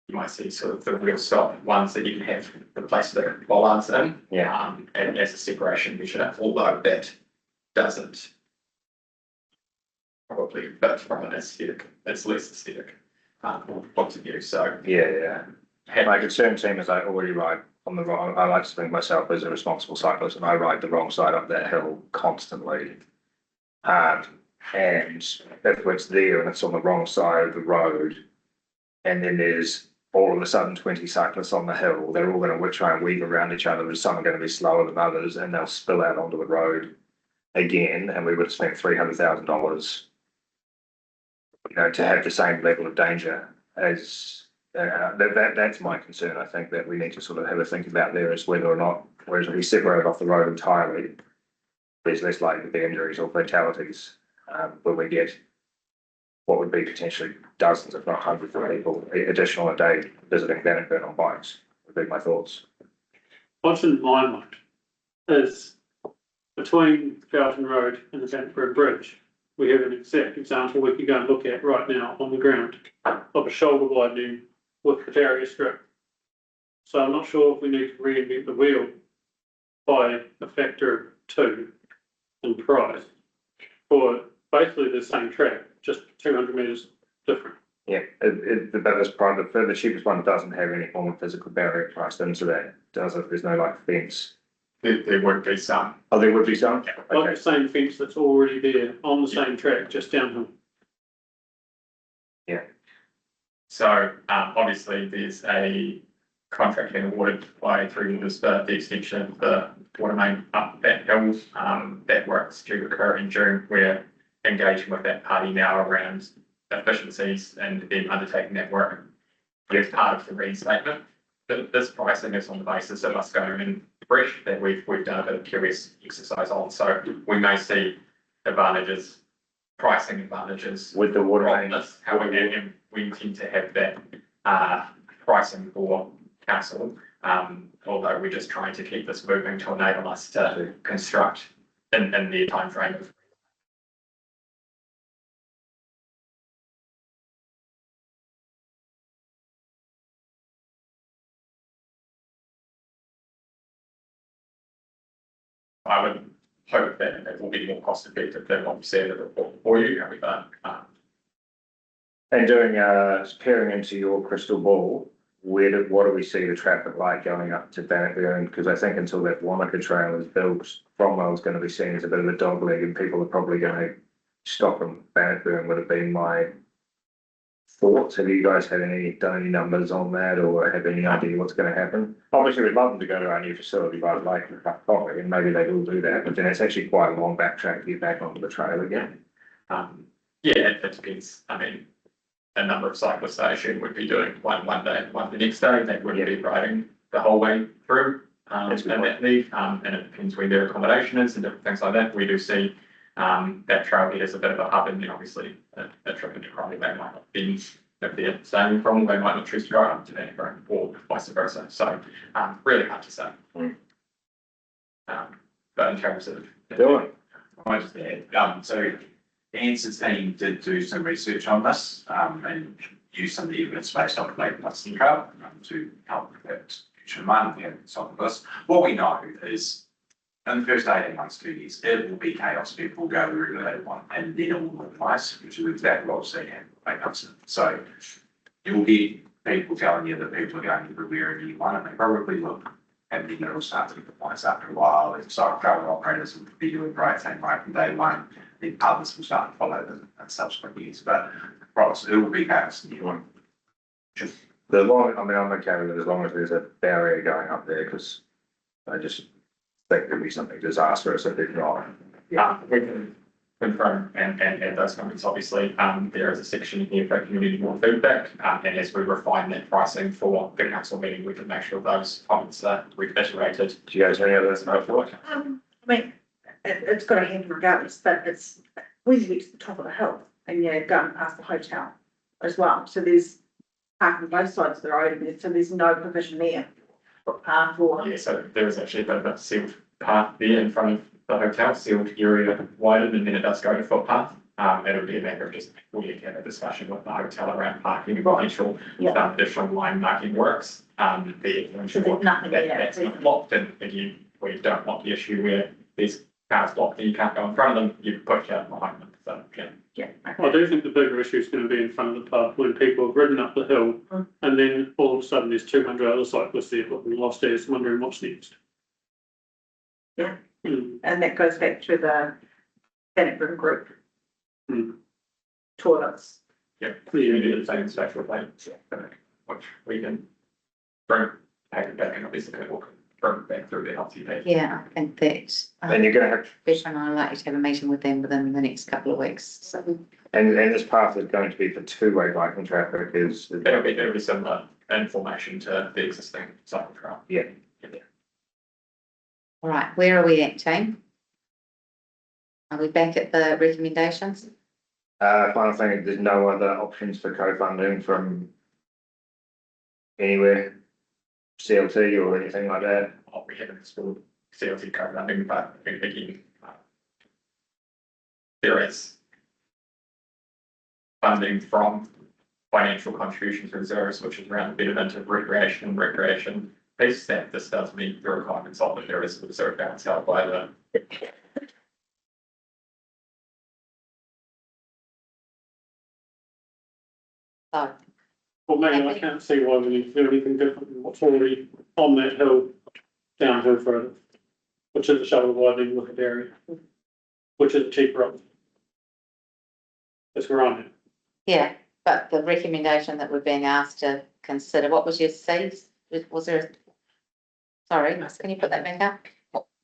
you might see sort of the real stop ones that you can have the place the bollards in. Yeah. And as a separation measure, although that doesn't probably fit from an aesthetic, it's less aesthetic point of view. So yeah. My concern team is I already ride on the wrong. I like to think myself as a responsible cyclist, and I ride the wrong side up that hill constantly. And if it's there and it's on the wrong side of the road, and then there's all of a sudden 20 cyclists on the hill, they're all going to try and weave around each other, and some are going to be slower than others, and they'll spill out onto the road again, and we would have spent $300,000, to have the same level of danger as that's my concern. I think that we need to sort of have a think about there as whether or not, whereas if we separate off the road entirely, there's less likely to be injuries or fatalities when we get what would be potentially dozens, if not hundreds of people additional a day visiting Bannockburn on bikes, would be my thoughts. What's in my mind is between Felton Road and the Bannockburn Bridge, we have an exact example we can go and look at right now on the ground of a shoulder widening with the barrier strip. So I'm not sure if we need to reinvent the wheel by a factor of 2 in price for basically the same track, just 200 metres different. Yeah, the best part, the cheapest one doesn't have any form of physical barrier priced into that, does it? There's no like fence. There would be some. Oh, there would be some? Yeah. Okay. Like the same fence that's already there on the same track, just downhill. Yeah. So obviously there's a contract being awarded by 3 Rivers for the extension of the water main up that hill. That work's due to occur in June. We're engaging with that party now around efficiencies and then undertaking that work. As part of the reinstatement, this pricing is on the basis of us going in fresh that we've done a bit of QS exercise on. So we may see advantages, pricing advantages with the water on main. this. However, and we intend to have that pricing for council, although we're just trying to keep this moving to enable us to construct in the timeframe of I would hope that it will be more cost effective than what we said in the report for you. However, And doing, peering into your crystal ball, what do we see the traffic like going up to Bannockburn? Because I think until that Wanaka Trail is built, Cromwell's going to be seen as a bit of a dog leg and people are probably going to stop from Bannockburn would have been my thoughts. Have you guys done any numbers on that or have any idea what's going to happen? Obviously, we'd love them to go to our new facility, but I'd like to cut coffee and maybe they will do that, but then it's actually quite a long backtrack to get back onto the trail again. Yeah, it depends. I mean, a number of cyclists I assume would be doing one day and one the next day. They wouldn't be riding the whole way through in that lead. And it depends where their accommodation is and different things like that. We do see that trailhead is a bit of a hub, and then obviously a trip into Cromwell, they might not be, if they're staying in Cromwell, they might not choose to go up to Bannockburn or vice versa. So really hard to say. But in terms of I just add, so Answer's team did do some research on this and use some of the evidence-based off-late Hudson Trail to help predict future demand. We haven't solved this. What we know is in the first 18 months, 2 years, it will be chaos. People will go the regulated one and then it will normalize, which is exactly what we're seeing at Hudson. So you'll get people telling you that people are going everywhere in year one and they probably look. And then it'll start to get the points after a while. If so, travel operators will be doing great thing right from day one. Then others will start to follow them in subsequent years. But it will be chaos in year one. I'm okay with it as long as there's a barrier going up there because I just think there'd be something disastrous if it's not. Yeah, we can confirm and those comments, obviously, there is a section here for community more feedback, and as we refine that pricing for the council meeting, we can make sure those comments are reiterated. Do you guys have any other thoughts? I mean, it's got a hand regardless, but it's, when you get to the top of the hill and you're going past the hotel as well, so there's parking both sides of the road, and so there's no provision there for park or. Yeah, so there is actually a bit of a sealed path there in front of the hotel, sealed area widened, and then it does go to footpath. It'll be a matter of just, we need to have a discussion with the hotel around parking and potential additional line marking works. So there's nothing there. That's not locked, and again, we don't want the issue where there's cars blocked and you can't go in front of them, you push out behind them, so, yeah. I do think the bigger issue is going to be in front of the pub when people have ridden up the hill and then all of a sudden there's 200 other cyclists there looking lost as wondering what's next. Yeah. And that goes back to the Bannockburn group. Toilets. Yeah, we do the same special plans, which we can bring back and obviously people can bring back through the LTP. Yeah, I think that. And you're going to have. Better and I are likely to have a meeting with them within the next couple of weeks, so. And this path is going to be for two-way biking traffic is. It'll be similar information to the existing cycle trail. Yeah. All right, where are we at, team? Are we back at the recommendations? Final thing, there's no other options for co-funding from anywhere, CLT or anything like that. We haven't explored CLT co-funding, but again, there is funding from financial contributions reserves, which is around a bit of into recreation piece that this does meet the requirements of it. There is a reserve balance held by the. So, Well, maybe I can't see why we need to do anything different than what's already on that hill, downhill further, which is the shuttle widening look at area, which is a cheaper option. That's where I'm at. yeah, but the recommendation that we're being asked to consider, what was your C? Was there? Sorry, can you put that back up?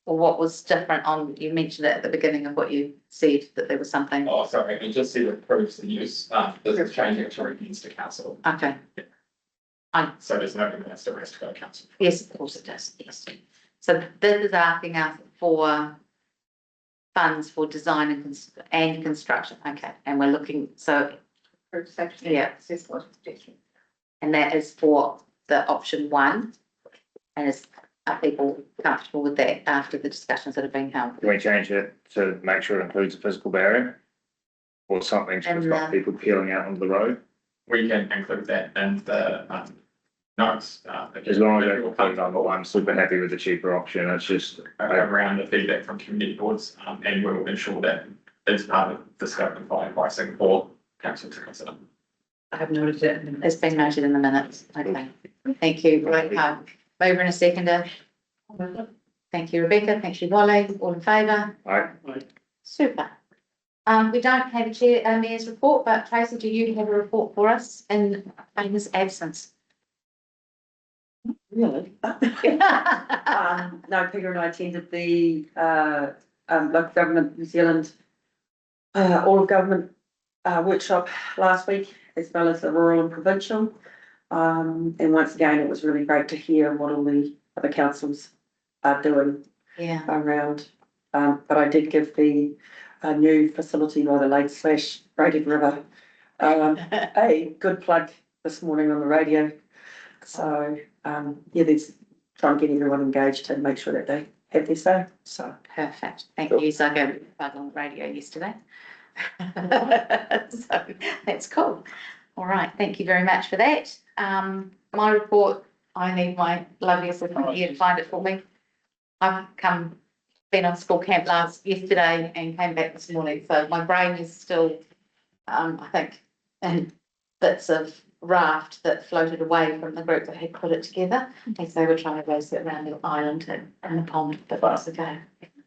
Or what was different on, you mentioned it at the beginning of what you said, that there was something. Oh, sorry, I just see the proofs the use, this is changing to recommends to council. Okay. So there's nothing that still has to go to council. Yes, of course it does, yes. So this is asking us for funds for design and construction, okay, and we're looking, so, yeah. And that is for the option one, and are people comfortable with that after the discussions that have been held? Can we change it to make sure it includes a physical barrier? Or something to stop people peeling out onto the road? We can include that in the notes. As long as they're comfortable, I'm super happy with the cheaper option. It's just around the feedback from community boards, and we'll ensure that it's part of the scope and fine pricing for council to consider. I have noted it. It's been noted in the minutes. Okay, thank you. Right, mover and a seconder. Thank you, Rebecca. Thank you, Wally. All in favour? Aye. Super. We don't have a mayor's report, but Tracy, do you have a report for us in his absence? Really? No, Peter and I attended the, local government New Zealand, all of government, workshop last week, as well as the rural and provincial. And once again, it was really great to hear what all the other councils are doing Yeah. around. But I did give the new facility by the Lake / Braided River a good plug this morning on the radio. So, yeah, there's trying to get everyone engaged and make sure that they have their say. So Perfect. Thank you. So I gave it a plug on the radio yesterday. So that's cool. All right. Thank you very much for that. My report, I need my lovely assistant here to find it for me. I've been on school camp yesterday and came back this morning. So my brain is still, I think, in bits of raft that floated away from the group that had put it together as they were trying to race it around the island and the pond, but that's okay.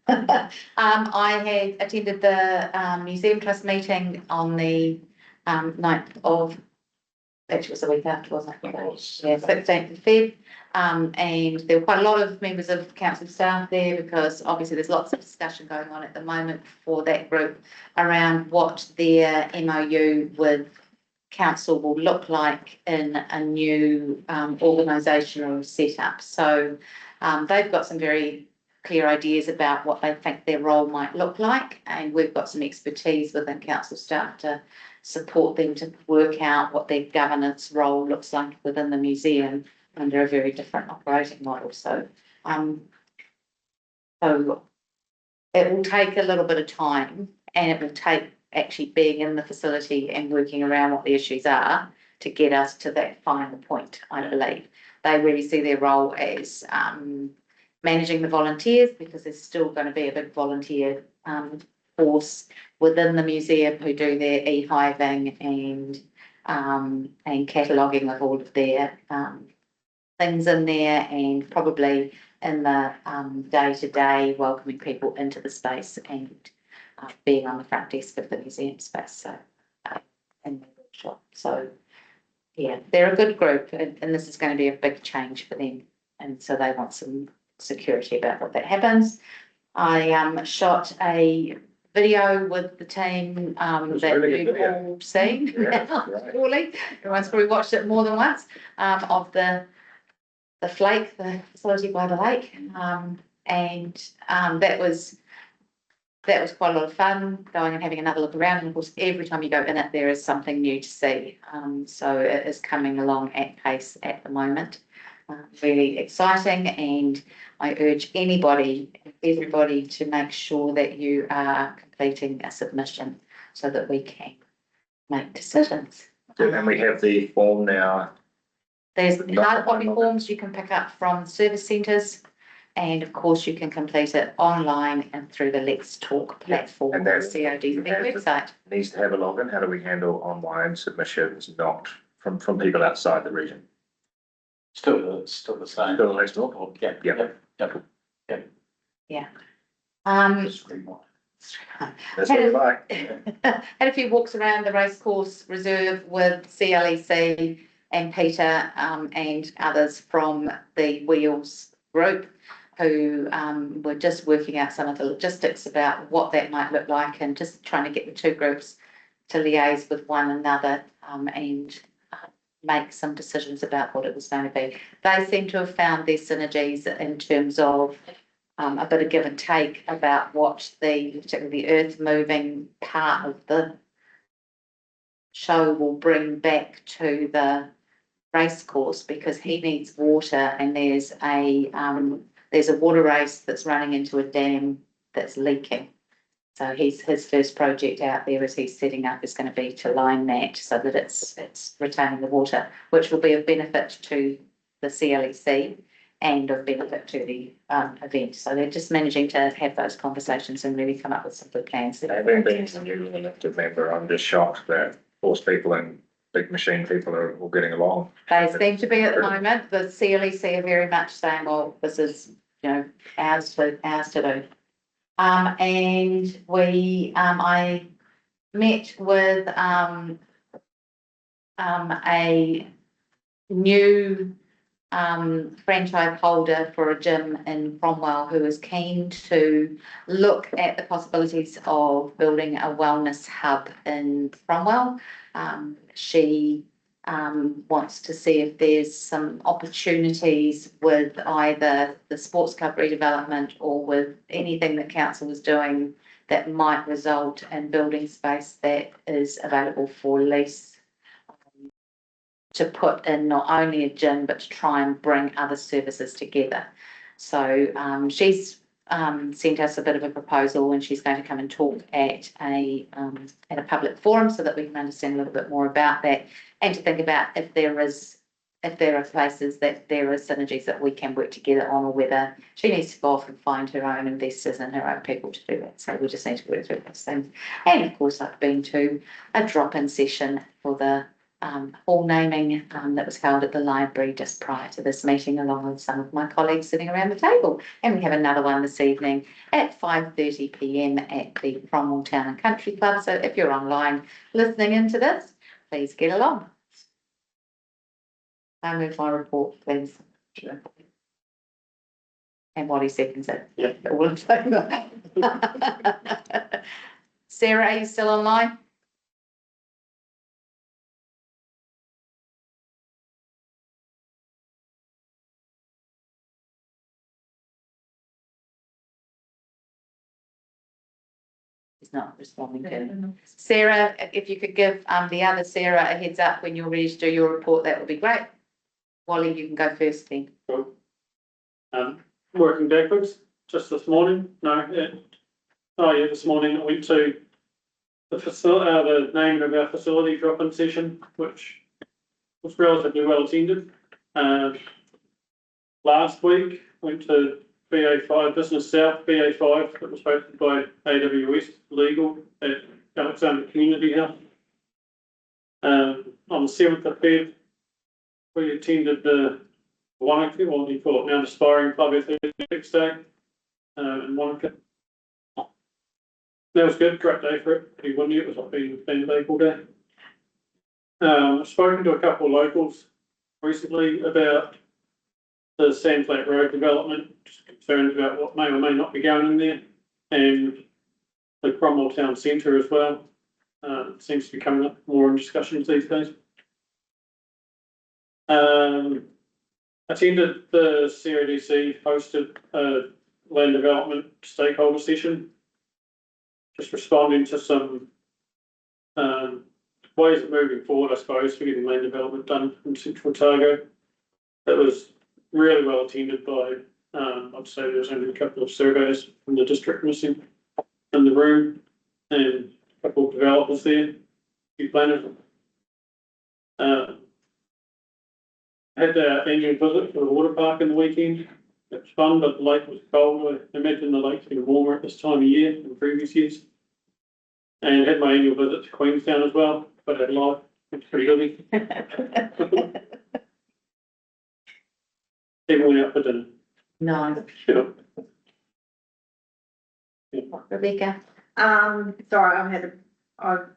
I had attended the Museum Trust meeting on the 9th of, actually it was the week after, wasn't it? Yeah, 16th of Feb. And there were quite a lot of members of council staff there because obviously there's lots of discussion going on at the moment for that group around what their MOU with council will look like in a new organisational setup. So they've got some very clear ideas about what they think their role might look like, and we've got some expertise within council staff to support them to work out what their governance role looks like within the museum under a very different operating model. So, so it will take a little bit of time, and it will take actually being in the facility and working around what the issues are to get us to that final point, I believe. They really see their role as managing the volunteers, because there's still going to be a big volunteer force within the museum who do their e-hiving and cataloguing of all of their things in there, and probably in the day-to-day welcoming people into the space and being on the front desk of the museum space. So in the workshop. So yeah, they're a good group, and this is going to be a big change for them, and so they want some security about what that happens. I shot a video with the team that really you've all seen. Yeah, Surely everyone's probably watched it more than once, of the flake, the facility by the lake, and that was quite a lot of fun, going and having another look around. And of course, every time you go in it, there is something new to see. So it is coming along at pace at the moment. Really exciting, and I urge everybody to make sure that you are completing a submission so that we can make decisions. And we have the form now. There's hard copy forms you can pick up from service centres, and of course you can complete it online and through the Let's Talk platform on the CODC website. Needs to have a login. How do we handle online submissions not from people outside the region? Still the same. Still Let's Talk? Yeah. Yeah. That's what we like. Had a few walks around the racecourse reserve with CLEC and Peter and others from the Wheels group, who were just working out some of the logistics about what that might look like, and just trying to get the two groups to liaise with one another and make some decisions about what it was going to be. They seem to have found their synergies in terms of a bit of give and take about what particularly the earth moving part of the show will bring back to the race course, because he needs water, and there's a water race that's running into a dam that's leaking. So his first project out there as he's setting up is going to be to line that so that it's retaining the water, which will be of benefit to the CLEC and of benefit to the event. So they're just managing to have those conversations and really come up with some good plans. Having been a new elected member, I'm just shocked that force people in big machine people are all getting along. They seem to be at the moment. The CLEC are very much saying, well, this is, ours to do. And I met with, a new, franchise holder for a gym in Cromwell who is keen to look at the possibilities of building a wellness hub in Cromwell. She wants to see if there's some opportunities with either the sports club redevelopment or with anything that council is doing that might result in building space that is available for lease, to put in not only a gym, but to try and bring other services together. So she's sent us a bit of a proposal, and she's going to come and talk at a public forum so that we can understand a little bit more about that, and to think about if there are places that there are synergies that we can work together on, or whether she needs to go off and find her own investors and her own people to do that. So we just need to work through those things. And of course, I've been to a drop-in session for the hall naming that was held at the library just prior to this meeting, along with some of my colleagues sitting around the table. And we have another one this evening at 5:30 p.m. at the Cromwell Town and Country Club. So if you're online listening into this, please get along. I move my report, please. And Wally seconds it. Yeah. All in favour. Sarah, are you still online? He's not responding to. Sarah, if you could give the other Sarah a heads up when you're ready to do your report, that would be great. Wally, you can go first then. Cool. Working backwards, just this morning, this morning I went to the naming of our facility drop-in session, which was relatively well attended. Last week, went to BA5, Business South, BA5, that was hosted by AWS Legal at Alexander Community Health. On the 7th of Feb, we attended the Wanaka, what do you call it now, Aspiring Club Athletics Day in Wanaka. That was good, great day for it, pretty windy, it was like being a day all day. I've spoken to a couple of locals recently about the Sandflat Road development, just concerned about what may or may not be going in there, and the Cromwell Town Centre as well. It seems to be coming up more in discussions these days. Attended the CODC hosted a land development stakeholder session, just responding to some ways of moving forward, I suppose, for getting land development done in Central Otago. That was really well attended by, I'd say there was only a couple of surveyors from the district missing in the room, and a couple of developers there, a few planners. Had our annual visit to the water park in the weekend. It was fun, but the lake was cold. I imagine the lake's been warmer at this time of year than previous years. And had my annual visit to Queenstown as well, but had live. It's pretty good. Even went out for dinner. No. Yeah. Rebecca? Sorry, I've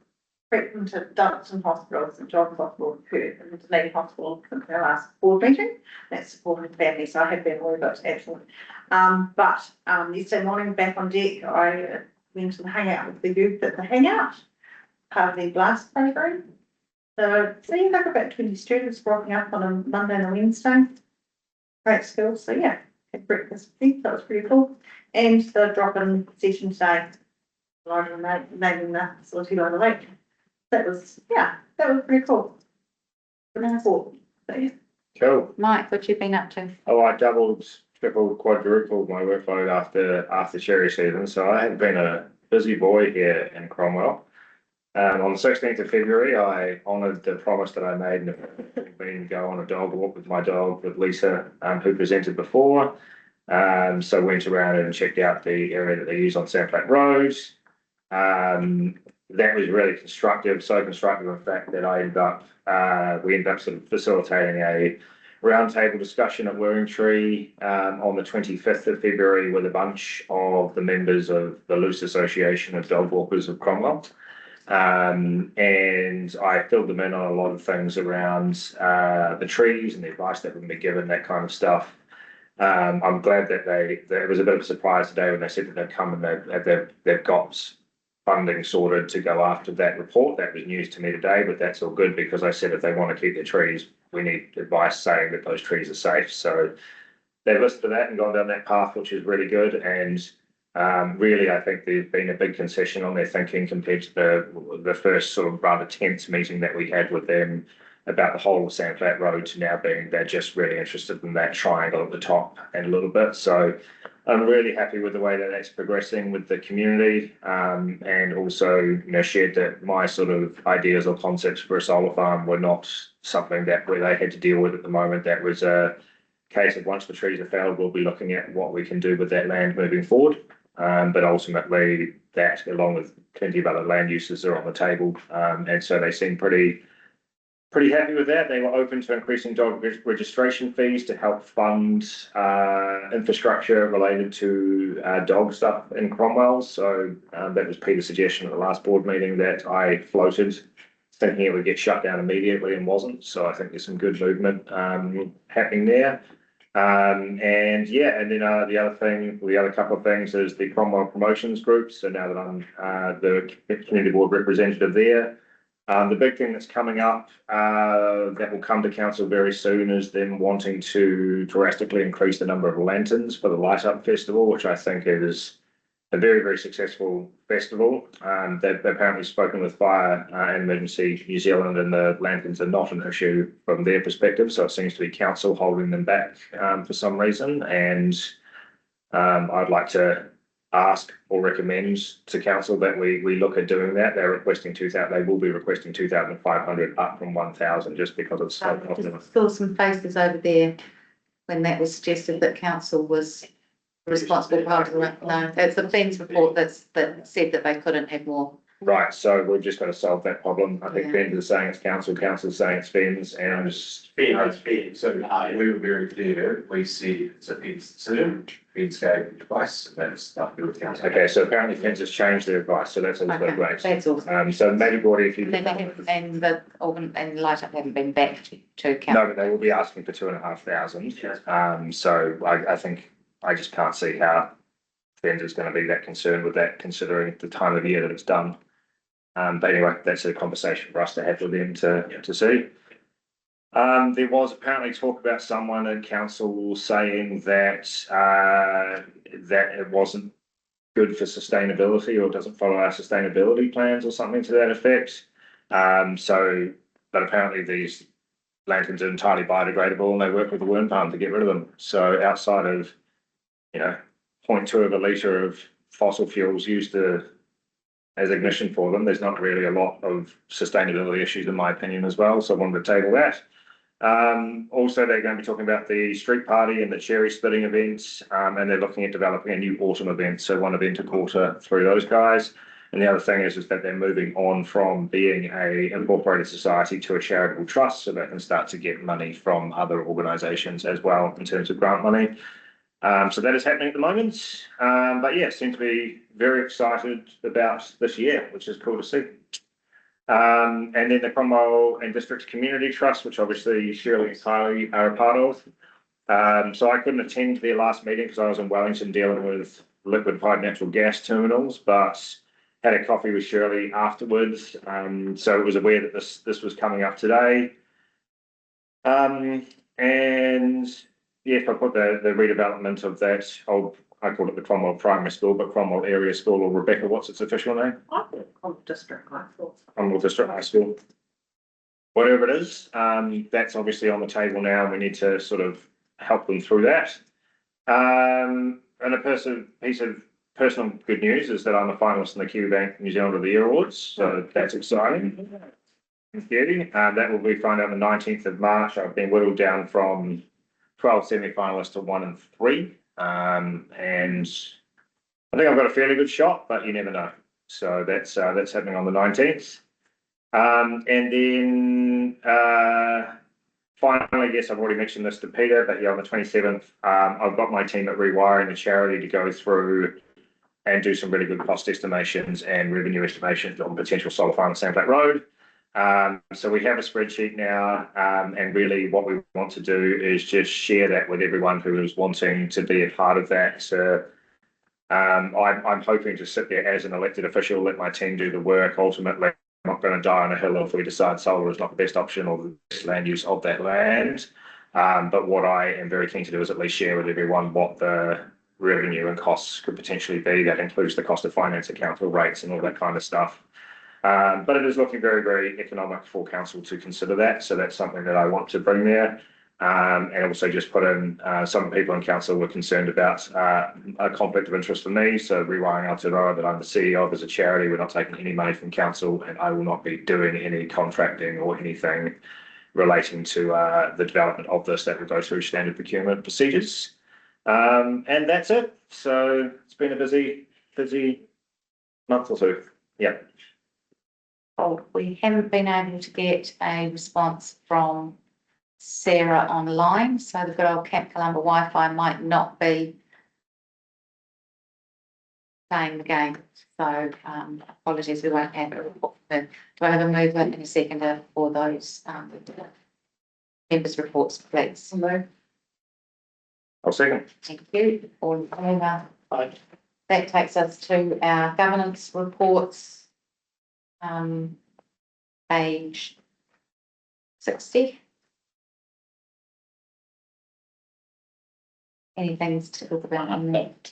prepped to Dunstan Hospital, St John's Hospital, Perth, and the Lady Hospital since our last board meeting. That's supporting the family, so I have been worried about excellent. But yesterday morning, back on deck, I went to the hangout with the youth at the hangout, part of the blast program. So seeing like about 20 students rocking up on a Monday and a Wednesday. Great skills, so yeah, had breakfast with them, that was pretty cool. And the drop-in session today, naming the facility by the lake. That was pretty cool. So, yeah. Cool. Mike, what you been up to? Oh, I doubled, tripled, quadrupled my workload after cherry season, so I have been a busy boy here in Cromwell. On the 16th of February, I honoured the promise that I made and go on a dog walk with my dog, with Lisa, who presented before. So went around and checked out the area that they use on Sandflat Road. That was really constructive, so constructive in fact that we ended up sort of facilitating a roundtable discussion at Tree on the 25th of February with a bunch of the members of the Loose Association of Dog Walkers of Cromwell. And I filled them in on a lot of things around the trees and the advice that would be given, that kind of stuff. I'm glad that it was a bit of a surprise today when they said that they'd come and they've got funding sorted to go after that report. That was news to me today, but that's all good because I said if they want to keep their trees, we need advice saying that those trees are safe. So they've listened to that and gone down that path, which is really good. And really, I think there's been a big concession on their thinking compared to the first sort of rather tense meeting that we had with them about the whole of Sand Flat Road to now being they're just really interested in that triangle at the top and a little bit. So I'm really happy with the way that that's progressing with the community, and also shared that my sort of ideas or concepts for a solar farm were not something that where they had to deal with at the moment. That was a case of once the trees are felled, we'll be looking at what we can do with that land moving forward. But ultimately, that along with plenty of other land uses are on the table, and so they seem pretty happy with that. They were open to increasing dog registration fees to help fund infrastructure related to dog stuff in Cromwell. So that was Peter's suggestion at the last board meeting that I floated, thinking it would get shut down immediately and wasn't. So I think there's some good movement happening there. And then the other couple of things is the Cromwell promotions group. So now that I'm the community board representative there, the big thing that's coming up that will come to council very soon is them wanting to drastically increase the number of lanterns for the Light Up Festival, which I think is a very, very successful festival. They've apparently spoken with Fire and Emergency New Zealand, and the lanterns are not an issue from their perspective. So it seems to be council holding them back for some reason. And I'd like to ask or recommend to council that we look at doing that. They're requesting 2,000. They will be requesting 2,500 up from 1,000 just because of smoke. Just saw some faces over there when that was suggested that council was responsible part of the, no, it's the Fens report that said that they couldn't have more. Right, so we've just got to solve that problem. I think Fens is saying it's council's saying it's Fens, and Fens. So we were very clear. We see it's a Fens decision. Fens gave advice, and that's nothing with council. Okay, so apparently Fens has changed their advice, so that's also great. That's awesome. So maybe Gordy, if you and Light Up haven't been back to council. No, but they will be asking for 2,500. So I think I just can't see how Fens is going to be that concerned with that, considering the time of year that it's done. But anyway, that's a conversation for us to have with them to see. There was apparently talk about someone at council saying that that it wasn't good for sustainability or doesn't follow our sustainability plans or something to that effect. But apparently these lanterns are entirely biodegradable and they work with the worm farm to get rid of them. So outside of 0.2 of a litre of fossil fuels used as ignition for them, there's not really a lot of sustainability issues in my opinion as well. So I wanted to table that. Also, they're going to be talking about the street party and the cherry splitting events, and they're looking at developing a new autumn event. So one event a quarter through those guys. And the other thing is that they're moving on from being a incorporated society to a charitable trust, so they can start to get money from other organisations as well in terms of grant money. So that is happening at the moment. But yeah, seem to be very excited about this year, which is cool to see. And then the Cromwell and District Community Trust, which obviously Shirley and Kylie are a part of. So I couldn't attend their last meeting because I was in Wellington dealing with liquefied natural gas terminals, but had a coffee with Shirley afterwards. So it was aware that this was coming up today. And yeah, if I put the redevelopment of that, I call it the Cromwell Primary School, but Cromwell Area School, or Rebecca, what's its official name? District High School. Cromwell District High School. Whatever it is, that's obviously on the table now, and we need to sort of help them through that. And a piece of personal good news is that I'm a finalist in the Kiwi Bank New Zealand of the Year Awards, so that's exciting. That will be found out on the 19th of March. I've been whittled down from 12 semi-finalists to 1 and 3. And I think I've got a fairly good shot, but you never know. So that's happening on the 19th. And then finally, yes, I've already mentioned this to Peter, but yeah, on the 27th, I've got my team at Rewiring the charity to go through and do some really good cost estimations and revenue estimations on potential solar farm at Sandflat Road. So we have a spreadsheet now, and really what we want to do is just share that with everyone who is wanting to be a part of that. So I'm hoping to sit there as an elected official, let my team do the work. Ultimately, I'm not going to die on a hill if we decide solar is not the best option or the best land use of that land. But what I am very keen to do is at least share with everyone what the revenue and costs could potentially be. That includes the cost of finance at council rates and all that kind of stuff. But it is looking very, very economic for council to consider that. So that's something that I want to bring there. And also just put in, some people in council were concerned about a conflict of interest for me. So Rewiring Aotearoa, that I'm the CEO of as a charity, we're not taking any money from council, and I will not be doing any contracting or anything relating to the development of this. That will go through standard procurement procedures. And that's it. So it's been a busy month or two. Yeah. Oh, we haven't been able to get a response from Sarah online, so the good old Camp Columba Wi-Fi might not be playing the game. So apologies, we won't have a report. Do I have a mover and a seconder for those members' reports, please? I'll second. Thank you. All in favour? Aye. That takes us to our governance reports. Page 60. Anything to talk about on that?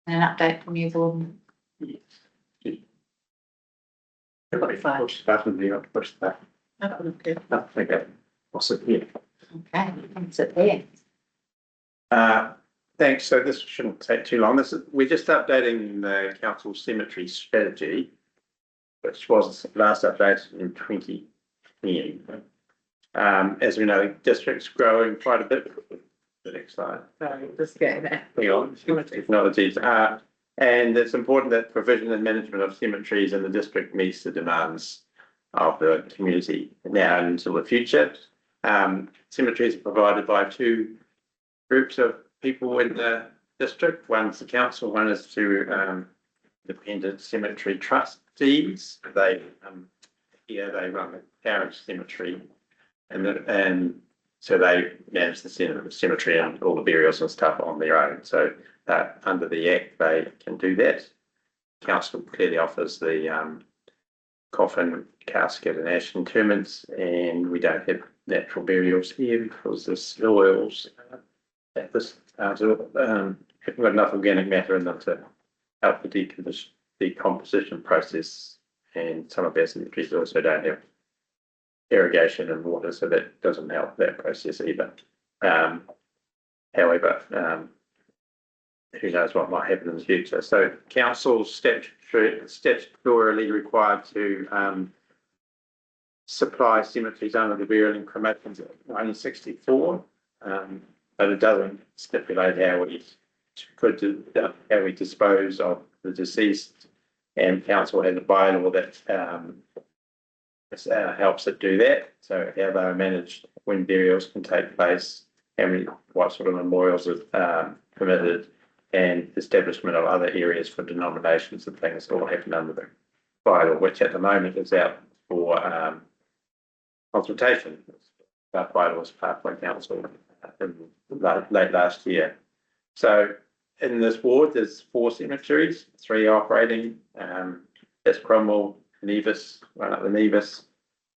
And an update from you, Gordon. Push button, you got to push that. Okay. What's it here? Okay, that's it there. Thanks. So this shouldn't take too long. We're just updating the council cemetery strategy, which was last updated in 2010. As we know, the district's growing quite a bit. The next slide. Just getting there. Hang on, technologies. And it's important that provision and management of cemeteries in the district meets the demands of the community now and into the future. Cemeteries are provided by two groups of people in the district. One's the council, one is to independent cemetery trustees. They they run the parish cemetery, and so they manage the cemetery and all the burials and stuff on their own. So under the Act, they can do that. Council clearly offers the coffin, casket and ash interments, and we don't have natural burials here because the soils at this haven't got enough organic matter in them to help the decomposition process, and some of our cemeteries also don't have irrigation and water, so that doesn't help that process either. However, who knows what might happen in the future. So council's statutorily required to supply cemeteries under the Burial and Cremations of 1964, but it doesn't stipulate how we dispose of the deceased, and council has a bylaw that helps it do that. So how they are managed, when burials can take place, what sort of memorials are permitted, and establishment of other areas for denominations and things all happen under the bylaw, which at the moment is out for consultation. That bylaw was passed by council in late last year. So in this ward, there's 4 cemeteries, 3 operating. That's Cromwell, Nevis, right up the Nevis,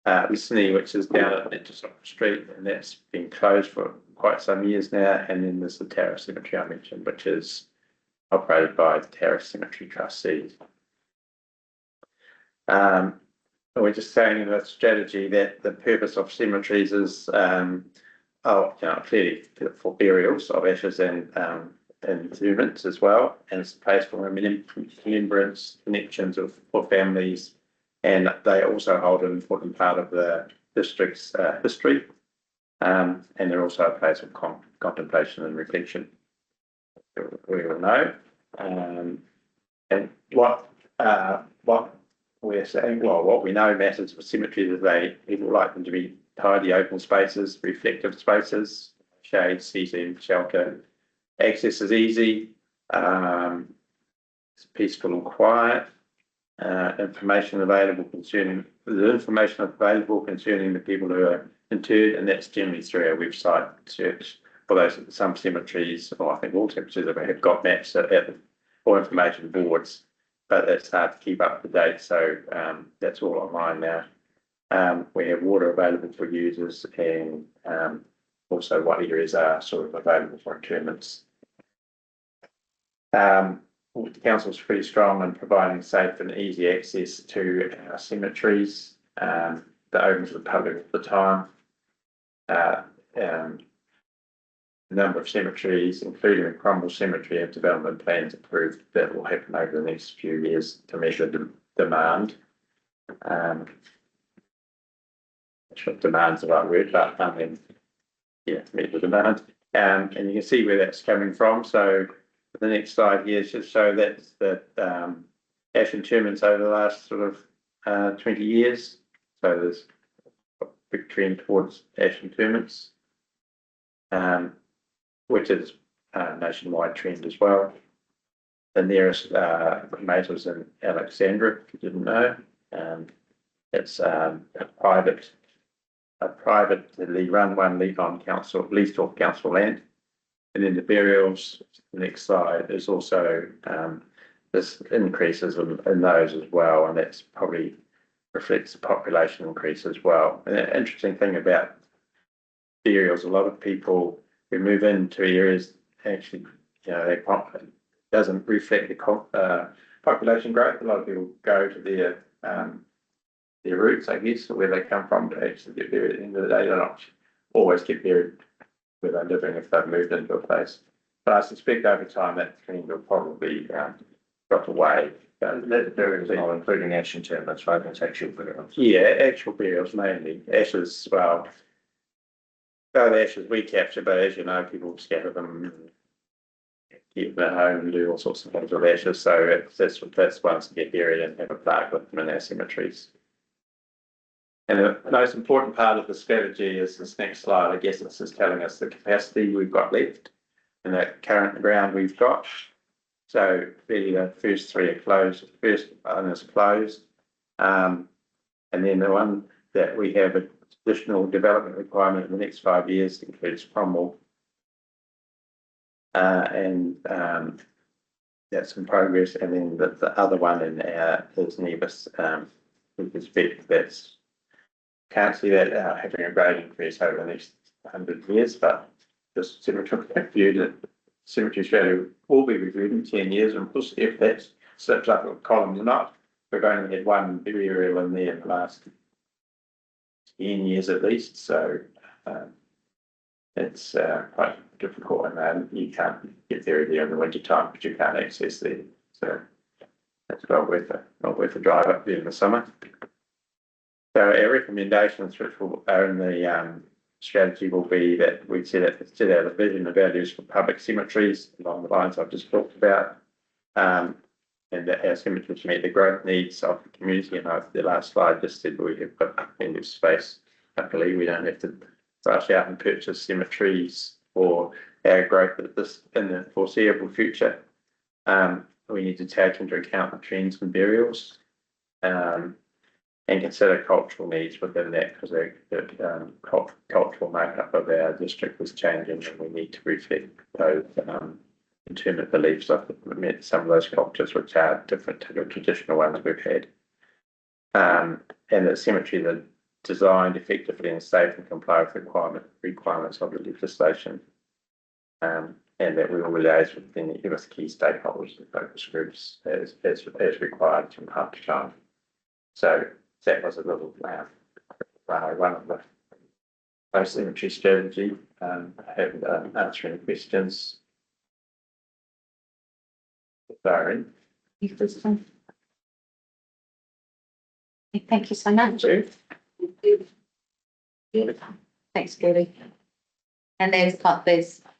Lisney, which is down at Netchesop Street, and that's been closed for quite some years now. And then there's the Terrace Cemetery I mentioned, which is operated by the Terrace Cemetery trustees. We're just saying in the strategy that the purpose of cemeteries is clearly for burials of ashes and interments as well, and it's a place for remembrance, connections for families, and they also hold an important part of the district's history, and they're also a place of contemplation and reflection. We all know. And what we're saying, well, what we know matters for cemeteries is people like them to be tidy open spaces, reflective spaces, shade, seating, shelter. Access is easy, it's peaceful and quiet. Information available concerning the people who are interred, and that's generally through our website search. For those, some cemeteries, or I think all cemeteries have got maps or information boards, but it's hard to keep up to date. So that's all online now. We have water available for users, and also what areas are sort of available for interments. The council's pretty strong in providing safe and easy access to our cemeteries. They're open to the public all the time. A number of cemeteries, including the Cromwell Cemetery, have development plans approved that will happen over the next few years to measure demand. Sure, demand's the right word, but yeah, meet the demand. And you can see where that's coming from. So the next slide here should show that ash interments over the last sort of 20 years. So there's a big trend towards ash interments, which is a nationwide trend as well. The nearest crematories in Alexandra, if you didn't know. It's a privately run one leased off council land. And then the burials, the next slide, is also there's increases in those as well, and that's probably reflects the population increase as well. And the interesting thing about burials, a lot of people who move into areas actually, it doesn't reflect the population growth. A lot of people go to their roots, I guess, where they come from to actually get buried. At the end of the day, they don't always get buried where they're living if they've moved into a place. But I suspect over time that trend will probably drop away. That burials are not including ash interments, right? That's actual burials. Yeah, actual burials mainly. Ashes, well, the ashes we capture, but as you know, people scatter them, keep them at home and do all sorts of things with ashes. So that's ones that get buried and have a plaque with them in our cemeteries. And the most important part of the strategy is this next slide. I guess this is telling us the capacity we've got left and that current ground we've got. So really the first three are closed. The first one is closed. And then the one that we have an additional development requirement in the next 5 years includes Cromwell. And that's in progress. And then the other one is Nevis. We expect that's can't see that having a great increase over the next 100 years, but this cemetery strategy will be reviewed in 10 years, and plus if that slips up a column or not, we've only had one burial in there in the last 10 years at least, so it's quite difficult, and you can't get there in the winter time because you can't access there, so it's not worth a drive up there in the summer. So our recommendations, which are in the strategy, will be that we set out the vision and values for public cemeteries along the lines I've just talked about, and that our cemeteries meet the growth needs of the community. And the last slide just said we have got plenty of space. Luckily, we don't have to rush out and purchase cemeteries for our growth in the foreseeable future. We need to take into account the trends and burials. And consider cultural needs within that, because the cultural makeup of our district is changing, and we need to reflect those interment beliefs of some of those cultures which are different to the traditional ones we've had. And the cemeteries are designed effectively and safe and comply with requirements of the legislation. And that we will liaise with key stakeholders and focus groups as required from time to time. So that was a little one of the cemetery strategy. I have answering questions. Sorry. Thank you so much. Thanks, Gary. And there's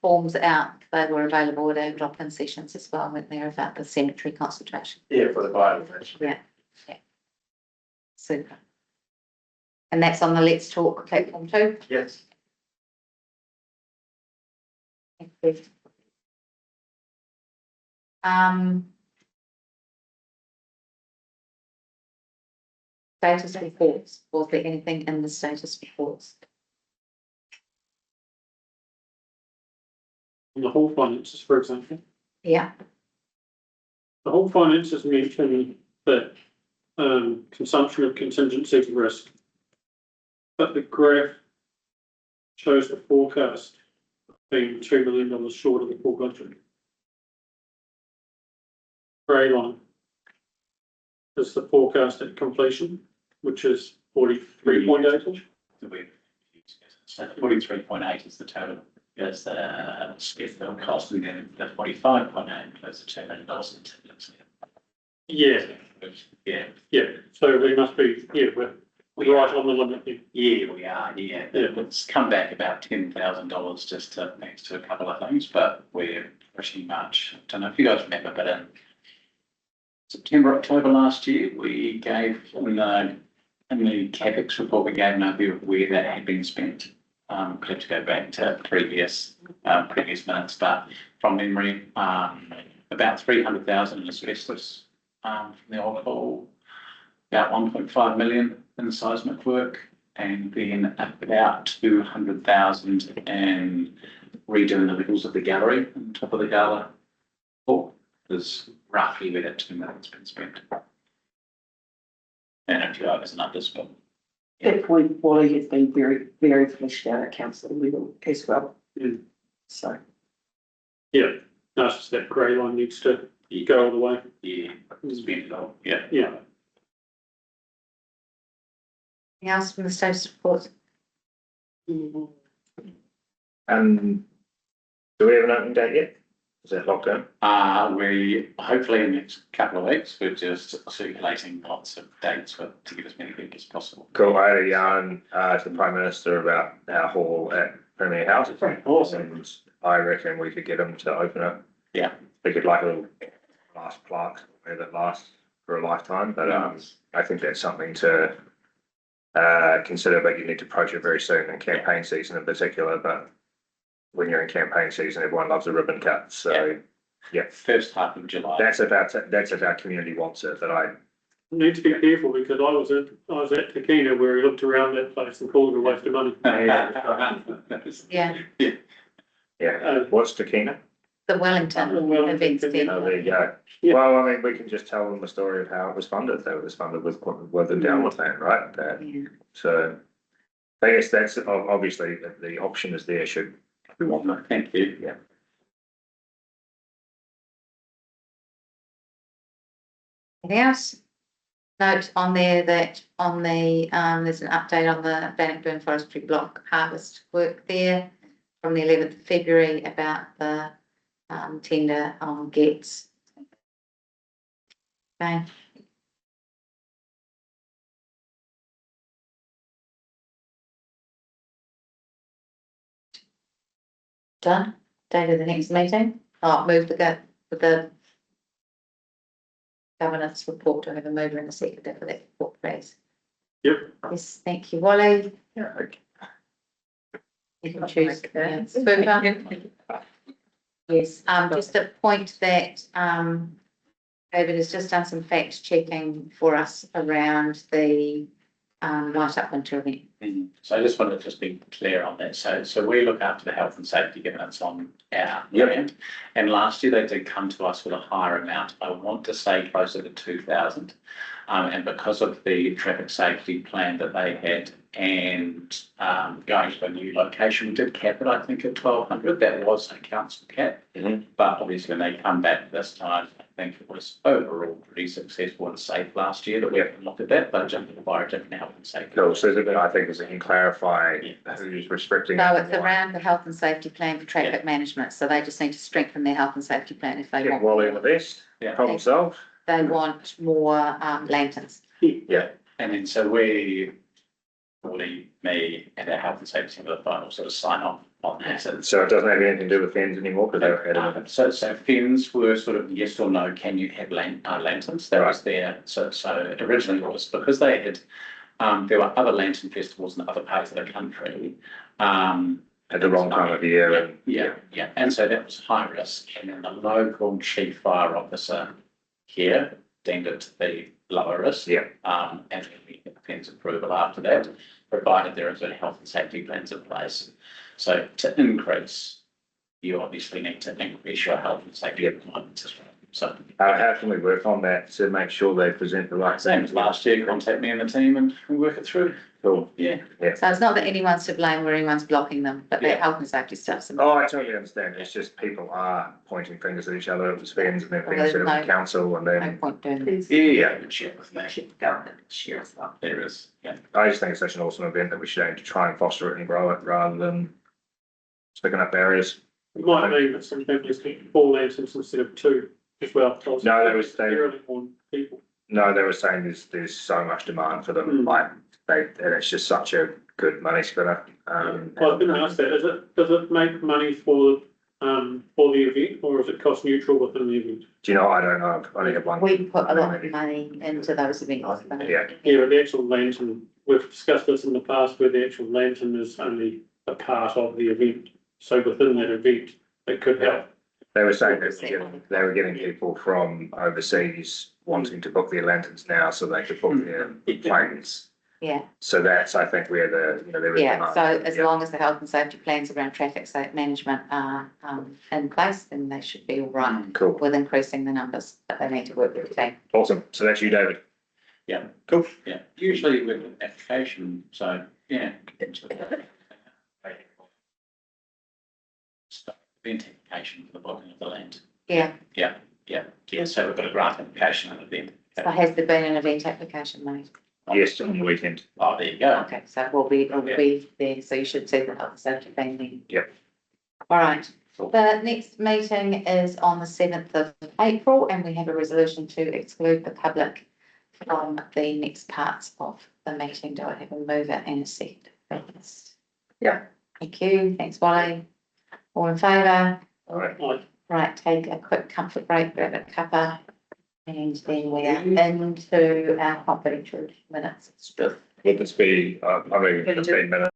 forms out, they were available at our drop-in sessions as well, weren't there, about the cemetery consultation. Yeah, for the bio. Yeah. Super. And that's on the Let's Talk platform too. Yes. Thank you. Status reports, was there anything in the status reports? On the whole finances, for example, Yeah, the whole finances mention that, consumption of contingency risk. But the graph shows the forecast being $2 million short of the full budget. Grey line is the forecast at completion, which is 43.8. So 43.8 is the total, is the Smithfield cost, and then the 45.8 includes the $2 million in contingency. Yeah, Yeah, so we must be, we're right on the limit here. yeah, we are, yeah. It's come back about $10,000 just to, thanks to a couple of things, but we're pretty much, I don't know if you guys remember, but in September, October last year, we gave in the CapEx report, we gave an overview of where that had been spent. We'll have to go back to previous minutes, but from memory, about 300,000 in asbestos from the old hole, about 1.5 million in seismic work, and then about 200,000 in redoing the levels of the gallery on top of the gala hall is roughly where that 2 million's been spent. And a few others and others, but That point, Wally has been very, very fleshed out at council level as well. So. Yeah, no, it's just that grey line needs to go all the way. yeah, spent it all, yeah. Yeah. anything else from the status report? And do we have an opening date yet? Is that locked in? We hopefully in the next couple of weeks, we're just circulating lots of dates to get as many people as possible. Cool, I had a yarn to the Prime Minister about our hall at Premier House. Awesome. And I reckon we could get him to open it. Yeah. We could like a little last plaque that lasts for a lifetime, but I think that's something to consider, but you need to approach it very soon in campaign season in particular, but when you're in campaign season, everyone loves a ribbon cut, so yeah. First half of July. That's if our community wants it, but I Need to be careful because I was at Takina where he looked around that place and called it a waste of money. Yeah, what's Takina? the Wellington events Oh, team. there you go. Yeah. Well, I mean, we can just tell them the story of how it was funded. That it was funded with the downward land, right? Yeah. So I guess that's obviously the option is there should we want that. Thank you. Yeah. Anything else? Note on there that on the, there's an update on the Bannockburn Forestry Block harvest work there from the 11th of February about the tender on Getz. Okay. Done. Date of the next meeting. I'll move with the governance report. I have a mover and a seconder for that report, please. Yep. Yes, thank you, Wally. Yeah. You can choose. Yeah, super. Yes, just a point that, David has just done some fact checking for us around the, light up winter event. So I just wanted to just be clear on that. So we look after the health and safety governance on our Yep. land. And last year they did come to us with a higher amount. I want to say closer to 2,000. And because of the traffic safety plan that they had and going to a new location, we did cap it, I think, at 1,200. That was a council cap. But obviously when they come back this time, I think it was overall pretty successful and safe last year that we haven't looked at that, but just by a different health and safety. Cool, so I think as you can clarify who's restricting. So it it's and why. around the health and safety plan for traffic management, so they just need to strengthen their health and safety plan if they Get want. Wally on the best, problem solved. They want more lanterns. Yeah. And then so we, me and our health and safety team, the final sort of sign off on that. So it doesn't have anything to do with fens anymore, because they were added. So fens were sort of yes or no, can you have lanterns? That was there. So originally it was because they had, there were other lantern festivals in other parts of the country. At the wrong time of year. Yeah. And so that was high risk. And then the local chief fire officer here deemed it to be lower risk. Yeah. And then we get the fence approval after that, provided there is a health and safety plans in place. So to increase, you obviously need to increase your health and safety requirements as well. So How can we work on that to make sure they present the right same things? as last year, contact me and the team and we work it through. Cool. Yeah. So it's not that anyone's to blame or anyone's blocking them, but their health and safety stuff's. Oh, I totally understand. It's just people are pointing fingers at each other. It was fens and then fens at the council and No then. point doing this. Yeah. Share with the government this year as well. There is, yeah. I just think it's such an awesome event that we should aim to try and foster it and grow it rather than sticking up barriers. It might mean that some families get 4 lanterns instead of 2 as well. No, they were saying, Really on people. no, they were saying there's so much demand for them, like and it's just such a good money spinner. I was going to ask that, does it make money for the event or is it cost neutral within the event? Do you know, I don't know, I've only got one. We put a lot of money into those events. Yeah. Yeah, but the actual lantern, we've discussed this in the past where the actual lantern is only a part of the event. So within that event, it could help. They were saying that they were getting people from overseas wanting to book their lanterns now so they could book their planes. Yeah, So that's, I think, where there is. yeah, demand. so as long as the health and safety plans around traffic management are in place, then they should be all right Cool, with increasing the numbers, but they need to work with the team. awesome. So that's you, David. Yeah. Cool. Yeah, usually with an application, so, yeah. Event application for the booking of the land. Yeah, Yeah, so we've got a grant application and event. so has there been an event application made? Yes, on the weekend. Oh, there you go. Okay, so it will be there, so you should see the health and safety plan then. Yep. All right, the next meeting is on the 7th of April and we have a resolution to exclude the public from the next parts of the meeting. Do I have a mover and a second? Yeah. Thank you, thanks Wally. All in favour? All right. Right, take a quick comfort break, grab a cuppa, and then we are into our confidential minutes. Would this be, I mean, 15 minutes?